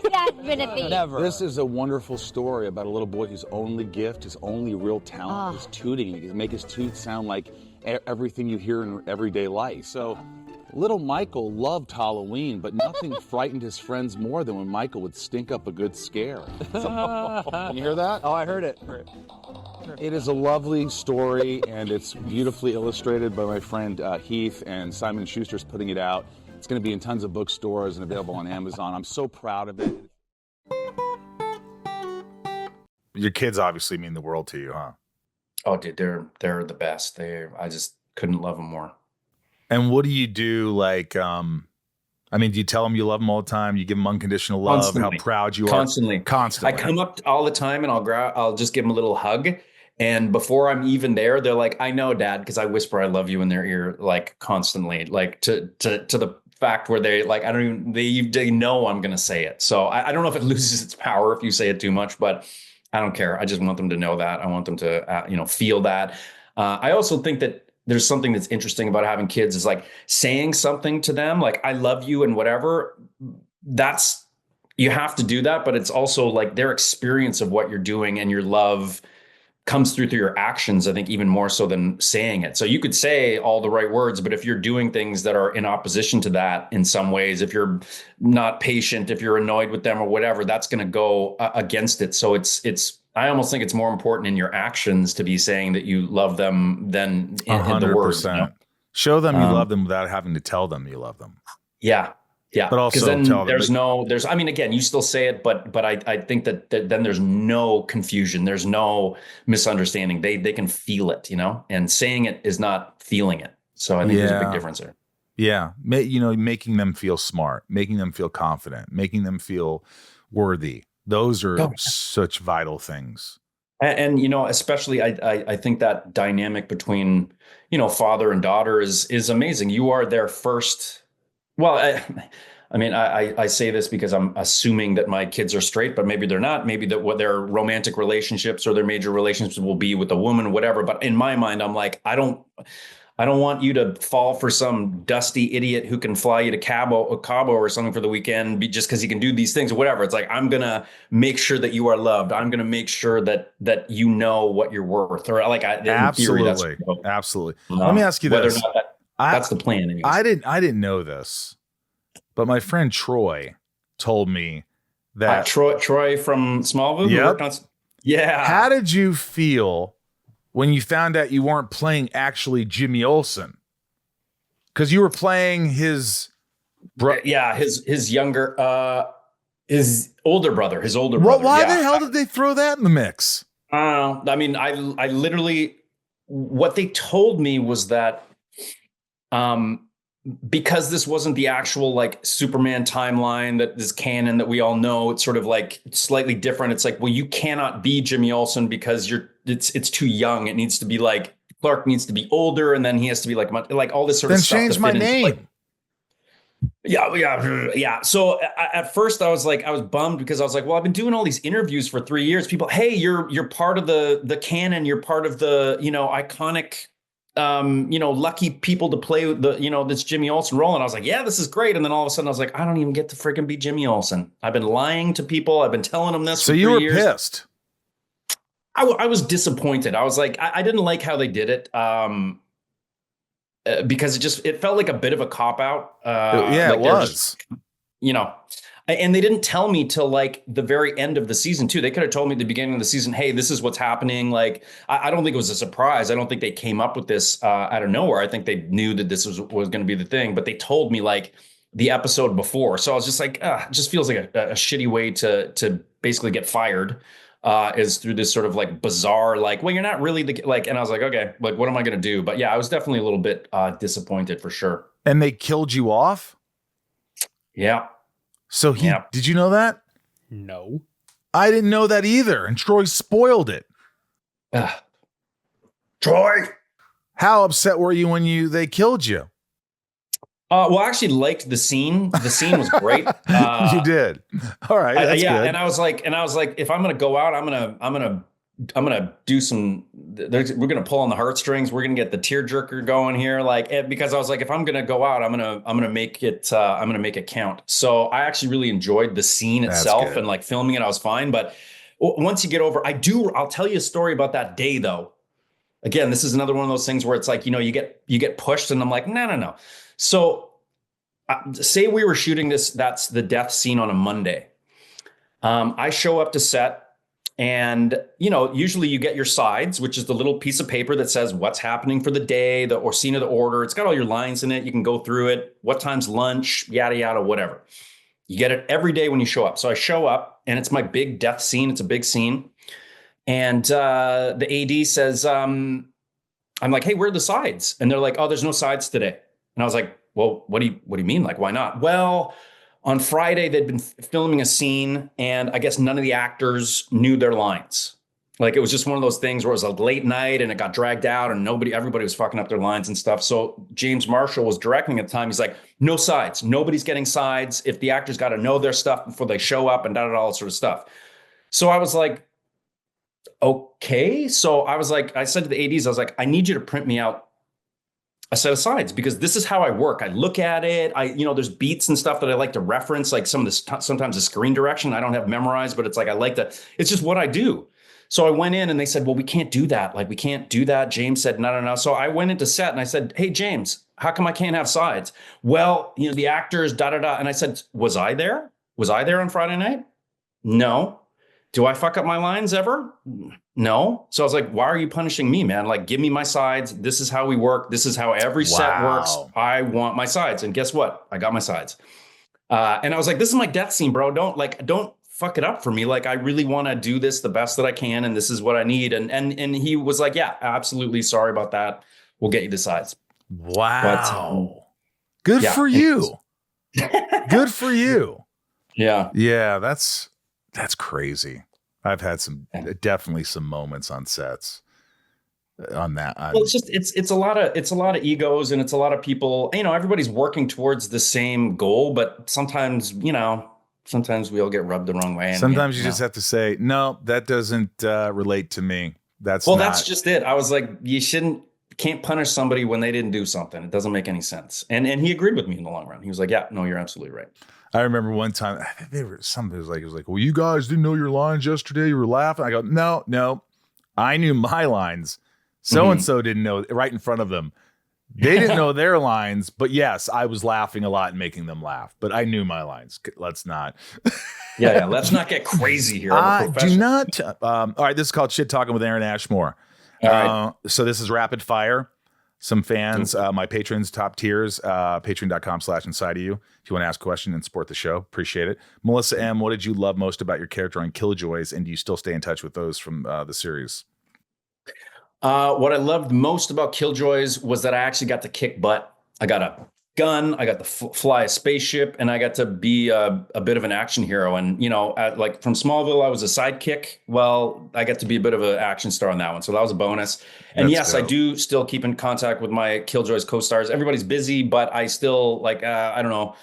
That's been a theme. Never. This is a wonderful story about a little boy whose only gift, his only real talent is tooting. He can make his toot sound like everything you hear in everyday life. So little Michael loved Halloween, but nothing frightened his friends more than when Michael would stink up a good scare. Can you hear that? Oh, I heard it. It is a lovely story, and it's beautifully illustrated by my friend Heath, and Simon & Schuster's putting it out. It's going to be in tons of bookstores and available on Amazon. I'm so proud of it. Your kids obviously mean the world to you, huh? Oh, dude, they're the best. I just couldn't love them more. And what do you do? Like, I mean, do you tell them you love them all the time? You give them unconditional love, Constantly. how proud you Constantly. are? Constantly. I come up all the time and I'll just give them a little hug. And before I'm even there, they're like, I know, Dad, because I whisper I love you in their ear, like constantly, like to the fact where they like, I don't even, they know I'm going to say it. So I don't know if it loses its power if you say it too much, but I don't care. I just want them to know that. I want them to, feel that. I also think that there's something that's interesting about having kids is like saying something to them, like, I love you and whatever. You have to do that, but it's also like their experience of what you're doing and your love comes through your actions, I think, even more so than saying it. So you could say all the right words, but if you're doing things that are in opposition to that in some ways, if you're not patient, if you're annoyed with them or whatever, that's going to go against it. So I almost think it's more important in your actions to be saying that you love them than in the words. 100%. Show them you love them without having to tell them you love them. Yeah. Yeah. But also then tell them. again, you still say it, but I think that then there's no confusion. There's no misunderstanding. They can feel it, and saying it is not feeling it. So I think there's a big difference there. Yeah. Making them feel smart, making them feel confident, making them feel worthy. Those are such vital things. And especially I think that dynamic between, father and daughter is amazing. You are their first. Well, I say this because I'm assuming that my kids are straight, but maybe they're not. Maybe that what their romantic relationships or their major relationships will be with a woman, whatever. But in my mind, I'm like, I don't want you to fall for some dusty idiot who can fly you to Cabo or something for the weekend just because he can do these things or whatever. It's like, I'm going to make sure that you are loved. I'm going to make sure that you know what you're worth. Or like, absolutely. Absolutely. Let me ask you this. That's the plan. Anyways. I didn't know this, but my friend Troy told me that Troy from Smallville. Yep. Yeah. How did you feel when you found out you weren't playing actually Jimmy Olsen? Because you were playing his his younger, his older brother. Why the hell did they throw that in the mix? I mean, I literally, what they told me was that, because this wasn't the actual like Superman timeline that is canon that we all know, it's sort of like slightly different. It's like, well, you cannot be Jimmy Olsen because it's too young. It needs to be like Clark needs to be older, and then he has to be like all this sort of stuff. Then change my name. Yeah. So at first I was bummed because I was like, well, I've been doing all these interviews for 3 years. People, hey, you're part of the canon. You're part of the, iconic, lucky people to play this Jimmy Olsen role. And I was like, yeah, this is great. And then all of a sudden I was like, I don't even get to freaking be Jimmy Olsen. I've been lying to people. I've been telling them this. So for you were 3 years. Pissed. I was disappointed. I was like, I didn't like how they did it. Because it felt like a bit of a cop out. It was, and they didn't tell me till like the very end of the season too. They could have told me at the beginning of the season, hey, this is what's happening. Like, I don't think it was a surprise. I don't think they came up with this out of nowhere. I think they knew that this was going to be the thing, but they told me like the episode before. So I was just like, it just feels like a shitty way to basically get fired. Is through this sort of like bizarre, like, well, you're not really and I was like, okay, like, what am I going to do? But yeah, I was definitely a little bit disappointed for sure. And they killed you off? Yeah. So did you know that? No. I didn't know that either. And Troy spoiled it. Troy. How upset were you when they killed you? Well, I actually liked the scene. The scene was great. You did. All right. That's good. And I was like, if I'm going to go out, I'm going to do some, we're going to pull on the heartstrings. We're going to get the tearjerker going here. Because I was like, if I'm going to go out, I'm going to make it count. So I actually really enjoyed the scene itself and like filming it. I was fine. But once you get over, I'll tell you a story about that day though. Again, this is another one of those things where it's like, you get pushed and I'm like, no. So say we were shooting that's the death scene on a Monday. I show up to set and, usually you get your sides, which is the little piece of paper that says what's happening for the day, or scene of the order. It's got all your lines in it. You can go through it. What time's lunch, yada, yada, whatever. You get it every day when you show up. So I show up and it's my big death scene. It's a big scene. And the AD says, I'm like, hey, where are the sides? And they're like, oh, there's no sides today. And I was like, well, what do you mean? Like, why not? Well, on Friday, they'd been filming a scene and I guess none of the actors knew their lines. Like, it was just one of those things where it was a late night and it got dragged out and everybody was fucking up their lines and stuff. So James Marshall was directing at the time. He's like, no sides. Nobody's getting sides. If the actors got to know their stuff before they show up and all that sort of stuff. So I was like, okay. So I said to the ADs, I was like, I need you to print me out a set of sides because this is how I work. I look at it. There's beats and stuff that I like to reference, like sometimes the screen direction I don't have memorized, but it's like, it's just what I do. So I went in and they said, well, we can't do that. Like, we can't do that. James said, no. So I went into set and I said, hey, James, how come I can't have sides? Well, the actors, And I said, was I there? Was I there on Friday night? No. Do I fuck up my lines ever? No. So I was like, why are you punishing me, man? Like, give me my sides. This is how we work. This is how every set works. I want my sides. And guess what? I got my sides. And I was like, this is my death scene, bro. Don't fuck it up for me. Like, I really want to do this the best that I can. And this is what I need. And he was like, yeah, absolutely. Sorry about that. We'll get you the sides. Wow. Good for you. Good for you. Yeah. Yeah. That's crazy. I've had definitely some moments on sets on that. Well, it's a lot of egos and it's a lot of people, everybody's working towards the same goal, but sometimes we all get rubbed the wrong way. And sometimes you just have to say, no, that doesn't relate to me. That's just it. I was like, can't punish somebody when they didn't do something. It doesn't make any sense. And he agreed with me in the long run. He was like, yeah, no, you're absolutely right. I remember one time, I think it was like, well, you guys didn't know your lines yesterday. You were laughing. I go, no, I knew my lines. So-and-so didn't know right in front of them. They didn't know their lines, but yes, I was laughing a lot and making them laugh, but I knew my lines. Let's not. Yeah. Let's not get crazy here. Do not. All right. This is called Shit Talking with Aaron Ashmore. All right. So this is rapid fire. Some fans, my patrons, top tiers, patreon.com/inside of you. If you want to ask a question and support the show, appreciate it. Melissa M., what did you love most about your character on Killjoys? And do you still stay in touch with those from the series? What I loved most about Killjoys was that I actually got to kick butt. I got a gun, I got to fly a spaceship, and I got to be a bit of an action hero. And, like from Smallville, I was a sidekick. Well, I got to be a bit of an action star on that one. So that was a bonus. And yes, dope. I do still keep in contact with my Killjoys co-stars. Everybody's busy, but I still I don't know,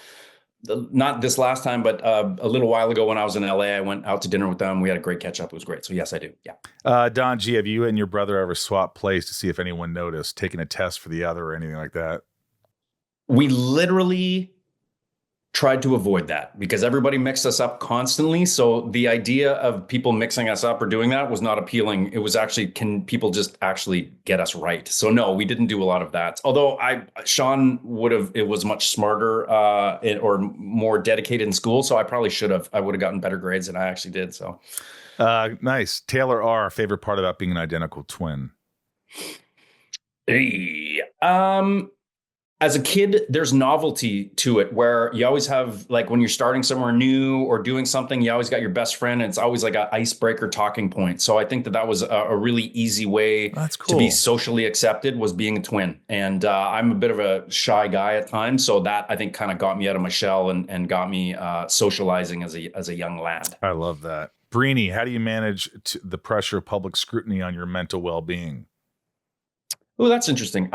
not this last time, but a little while ago when I was in LA, I went out to dinner with them. We had a great catch up. It was great. So yes, I do. Yeah. Don G, have you and your brother ever swapped plays to see if anyone noticed, taking a test for the other or anything like that? We literally tried to avoid that because everybody mixed us up constantly. So the idea of people mixing us up or doing that was not appealing. It was actually, can people just actually get us right? So no, we didn't do a lot of that. Although Shawn it was much smarter or more dedicated in school. So I probably I would have gotten better grades than I actually did. So nice. Taylor R., favorite part about being an identical twin? Hey, as a kid, there's novelty to it where you always have, like, when you're starting somewhere new or doing something, you always got your best friend, and it's always like an icebreaker talking point. So I think that was a really easy way to be socially accepted, was being a twin. And I'm a bit of a shy guy at times. So that, I think, kind of got me out of my shell and got me socializing as a young lad. I love that. Brini, how do you manage the pressure of public scrutiny on your mental well-being? Oh, that's interesting.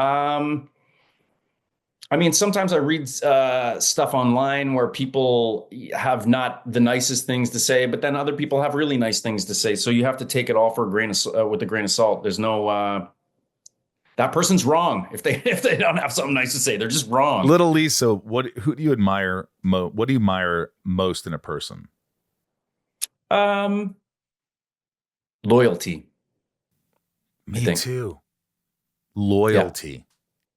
I mean, sometimes I read stuff online where people have not the nicest things to say, but then other people have really nice things to say. So you have to take it all for with a grain of salt. There's no that person's wrong if they don't have something nice to say. They're just wrong. Little Lisa, who do you admire? What do you admire most in a person? Loyalty. Me too. Loyalty.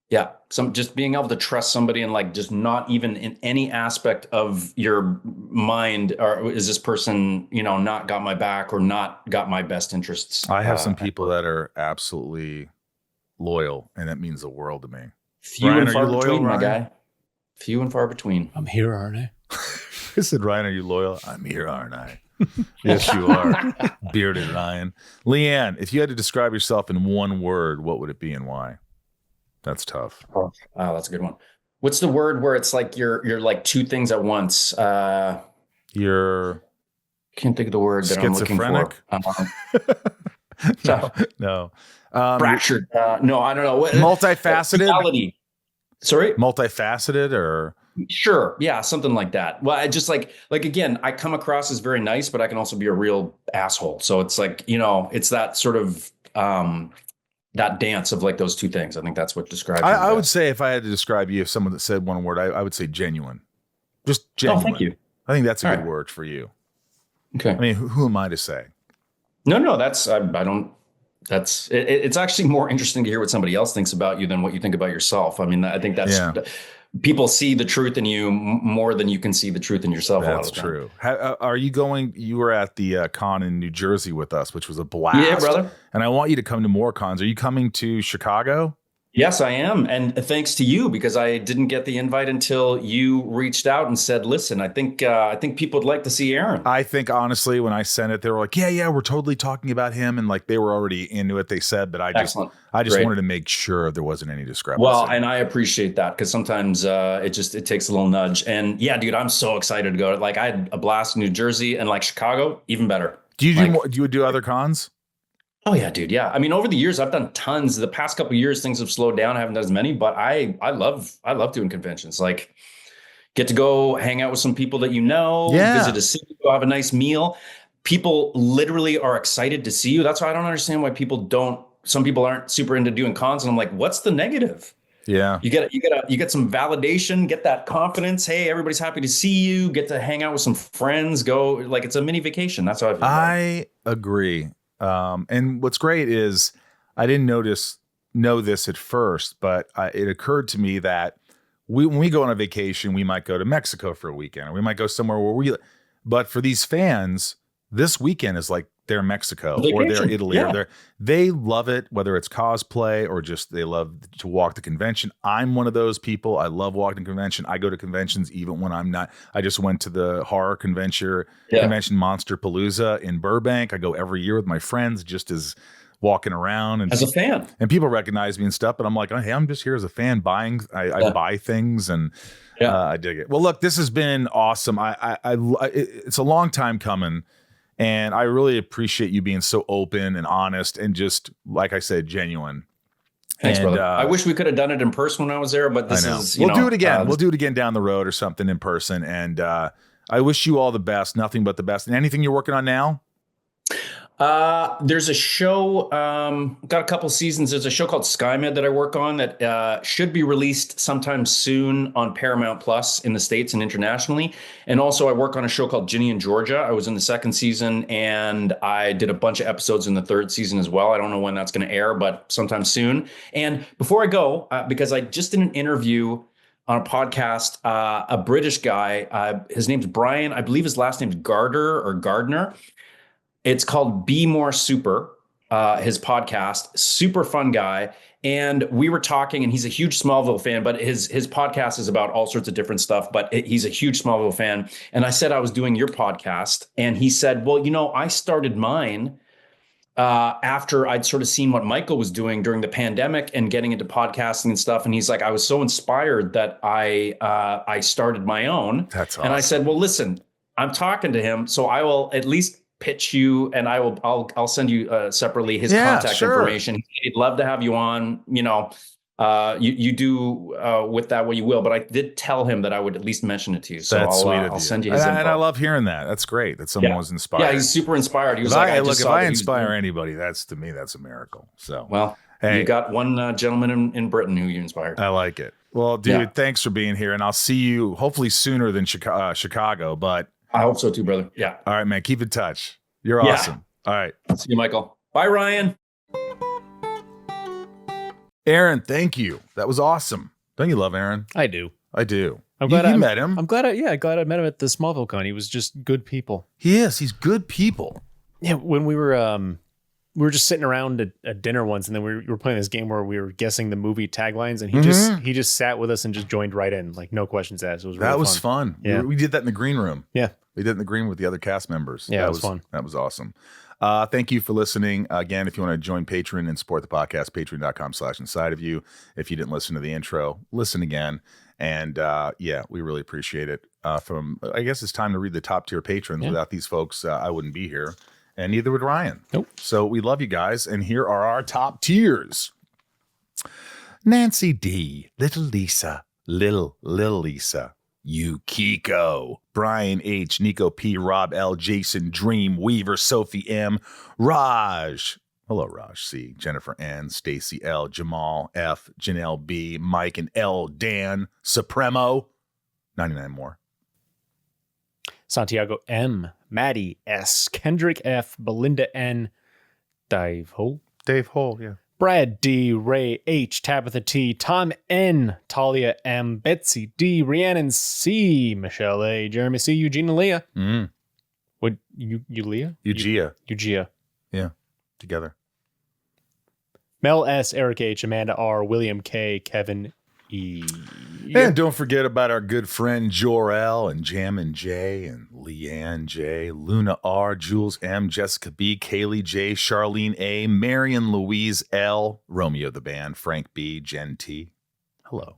Yeah. Just being able to trust somebody and, like, just not even in any aspect of your mind, or is this person, not got my back or not got my best interests. I have some people that are absolutely loyal, and that means the world to me. Few Ryan, and far loyal, between, Ryan? my guy. Few and far between. I'm here, aren't I? I said, Ryan, are you loyal? I'm here, aren't I? Yes, you are. Bearded Ryan. Leanne, if you had to describe yourself in one word, what would it be and why? That's tough. Oh, that's a good one. What's the word where it's like you're like two things at once? You're can't think of the word that I'm looking for. No. Fractured. No, I don't know. Multifaceted. Reality. Sorry? Multifaceted, or sure. Yeah, something like that. Well, I just like again, I come across as very nice, but I can also be a real asshole. So it's like, it's that sort of that dance of like those two things. I think that's what describes I would say, if I had to describe you, if someone that said one word, I would say genuine. Just genuine. Oh, thank you. I think that's a good word for you. Okay. I mean, who am I to say? No, that's it's actually more interesting to hear what somebody else thinks about you than what you think about yourself. I mean, I think that's people see the truth in you more than you can see the truth in yourself. That's true. Are you going? You were at the con in New Jersey with us, which was a blast. Yeah, brother. And I want you to come to more cons. Are you coming to Chicago? Yes, I am. And thanks to you, because I didn't get the invite until you reached out and said, listen, I think people would like to see Aaron. I think, honestly, when I sent it, they were like, yeah, we're totally talking about him. And like, they were already into it, they said, but I just wanted to make sure there wasn't any discrepancy. Well, and I appreciate that, because sometimes it takes a little nudge. And yeah, dude, I'm so excited to go. Like, I had a blast in New Jersey, and like Chicago, even better. Do you do more? Do you do other cons? Oh yeah, dude. Yeah. I mean, over the years, I've done tons. The past couple of years, things have slowed down. I haven't done as many, but I love doing conventions. Like, get to go hang out with some people that visit a city, go have a nice meal. People literally are excited to see you. That's why I don't understand why some people aren't super into doing cons. And I'm like, what's the negative? Yeah. You get some validation, get that confidence. Hey, everybody's happy to see you. Get to hang out with some friends. Go, like, it's a mini vacation. That's how I feel. I agree. And what's great is I didn't know this at first, but it occurred to me that when we go on a vacation, we might go to Mexico for a weekend, or we might go somewhere but for these fans, this weekend is like they're Mexico or they're Italy, or they love it, whether it's cosplay or just they love to walk the convention. I'm one of those people. I love walking the convention. I go to conventions even when I'm not. I just went to the horror convention Monster Palooza in Burbank. I go every year with my friends, just as walking around and as a fan, and people recognize me and stuff. But I'm like, oh, hey, I'm just here as a fan buying. I buy things, and I dig it. Well, look, this has been awesome. It's a long time coming. And I really appreciate you being so open and honest and just, like I said, genuine. Thanks, brother. I wish we could have done it in person when I was there, but we'll do it again. We'll do it again down the road or something in person. And I wish you all the best, nothing but the best. And anything you're working on now? There's a show, got a couple seasons. There's a show called SkyMed that I work on that should be released sometime soon on Paramount Plus in the States and internationally. And also I work on a show called Ginny and Georgia. I was in the second season, and I did a bunch of episodes in the third season as well. I don't know when that's going to air, but sometime soon. And before I go, because I just did an interview on a podcast, a British guy, his name's Brian. I believe his last name's Gardner. It's called Be More Super. his podcast. Super fun guy. And we were talking, and he's a huge Smallville fan, but his podcast is about all sorts of different stuff, but he's a huge Smallville fan. And I said I was doing your podcast, and he said, well, I started mine after I'd sort of seen what Michael was doing during the pandemic and getting into podcasting and stuff. And he's like, I was so inspired that I started my own. That's awesome. And I said, well, listen, I'm talking to him, so I will at least pitch you, and I'll send you separately his contact information. He'd love to have you on. You do with that what you will, but I did tell him that I would at least mention it to you. So I'll send you his info. And I love hearing that. That's great that someone was inspired. Yeah, he's super inspired. He was if I inspire anybody, that's to me, that's a miracle. So, well, hey, you got one gentleman in Britain who you inspired. I like it. Well, dude, thanks for being here, and I'll see you hopefully sooner than Chicago, but I hope so too, brother. Yeah. All right, man. Keep in touch. You're awesome. All right. See you, Michael. Bye, Ryan. Aaron, thank you. That was awesome. Don't you love Aaron? I do. I do. I'm glad you met him. I'm glad I met him at the Smallville Con. He was just good people. He is. He's good people. Yeah. When we were just sitting around at dinner once, and then we were playing this game where we were guessing the movie taglines, and he just sat with us and just joined right in, like no questions asked. It was really fun. Yeah. We did that in the green room. Yeah. We did it in the green with the other cast members. Yeah, that was fun. That was awesome. Thank you for listening. Again, if you want to join Patreon and support the podcast, patreon.com/inside of you. If you didn't listen to the intro, listen again. And we really appreciate it. I guess it's time to read the top tier patrons. Yeah. Without these folks, I wouldn't be here. And neither would Ryan. Nope. So we love you guys. And here are our top tiers. Nancy D, Little Lisa, Lil Lisa, Yukiko, Brian H, Nico P, Rob L, Jason Dream, Weaver, Sophie M, Raj. Hello, Raj C, Jennifer N, Stacy L, Jamal F, Janelle B, Mike and L, Dan, Supremo, 99 more. Santiago M, Maddie S, Kendrick F, Belinda N, Dave Hole, yeah. Brad D, Ray H, Tabitha T, Tom N, Talia M, Betsy D, Rhiannon C, Michelle A, Jeremy C, Eugenia Leah. What Leah? Eugia. Yeah, together. Mel S, Eric H, Amanda R, William K, Kevin E. And don't forget about our good friend Jor-El and Jammin J and Leanne J, Luna R, Jules M, Jessica B, Kaylee J, Charlene A, Marion Louise L, Romeo the Band, Frank B, Jen T. Hello.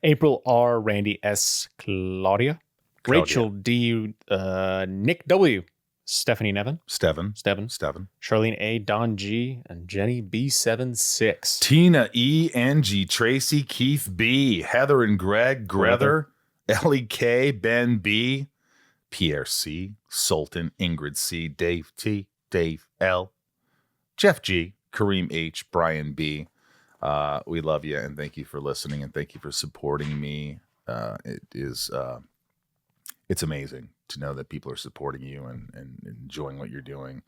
April R, Randy S, Claudia. Rachel D, Nick W, Stephanie Nevin. Steven. Charlene A, Don G, and Jenny B76. Tina E, Angie, Tracy, Keith B, Heather and Greg, Grether, Ellie K, Ben B, Pierre C, Sultan, Ingrid C, Dave T, Dave L, Jeff G, Kareem H, Brian B. We love you, and thank you for listening, and thank you for supporting me. It's amazing to know that people are supporting you and enjoying what you're doing.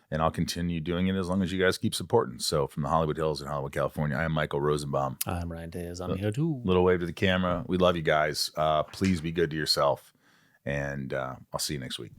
And I'll continue doing it as long as you guys keep supporting. So from the Hollywood Hills in Hollywood, California, I am Michael Rosenbaum. I'm Ryan Diaz. I'm here too. Little wave to the camera. We love you guys. Please be good to yourself. And I'll see you next week.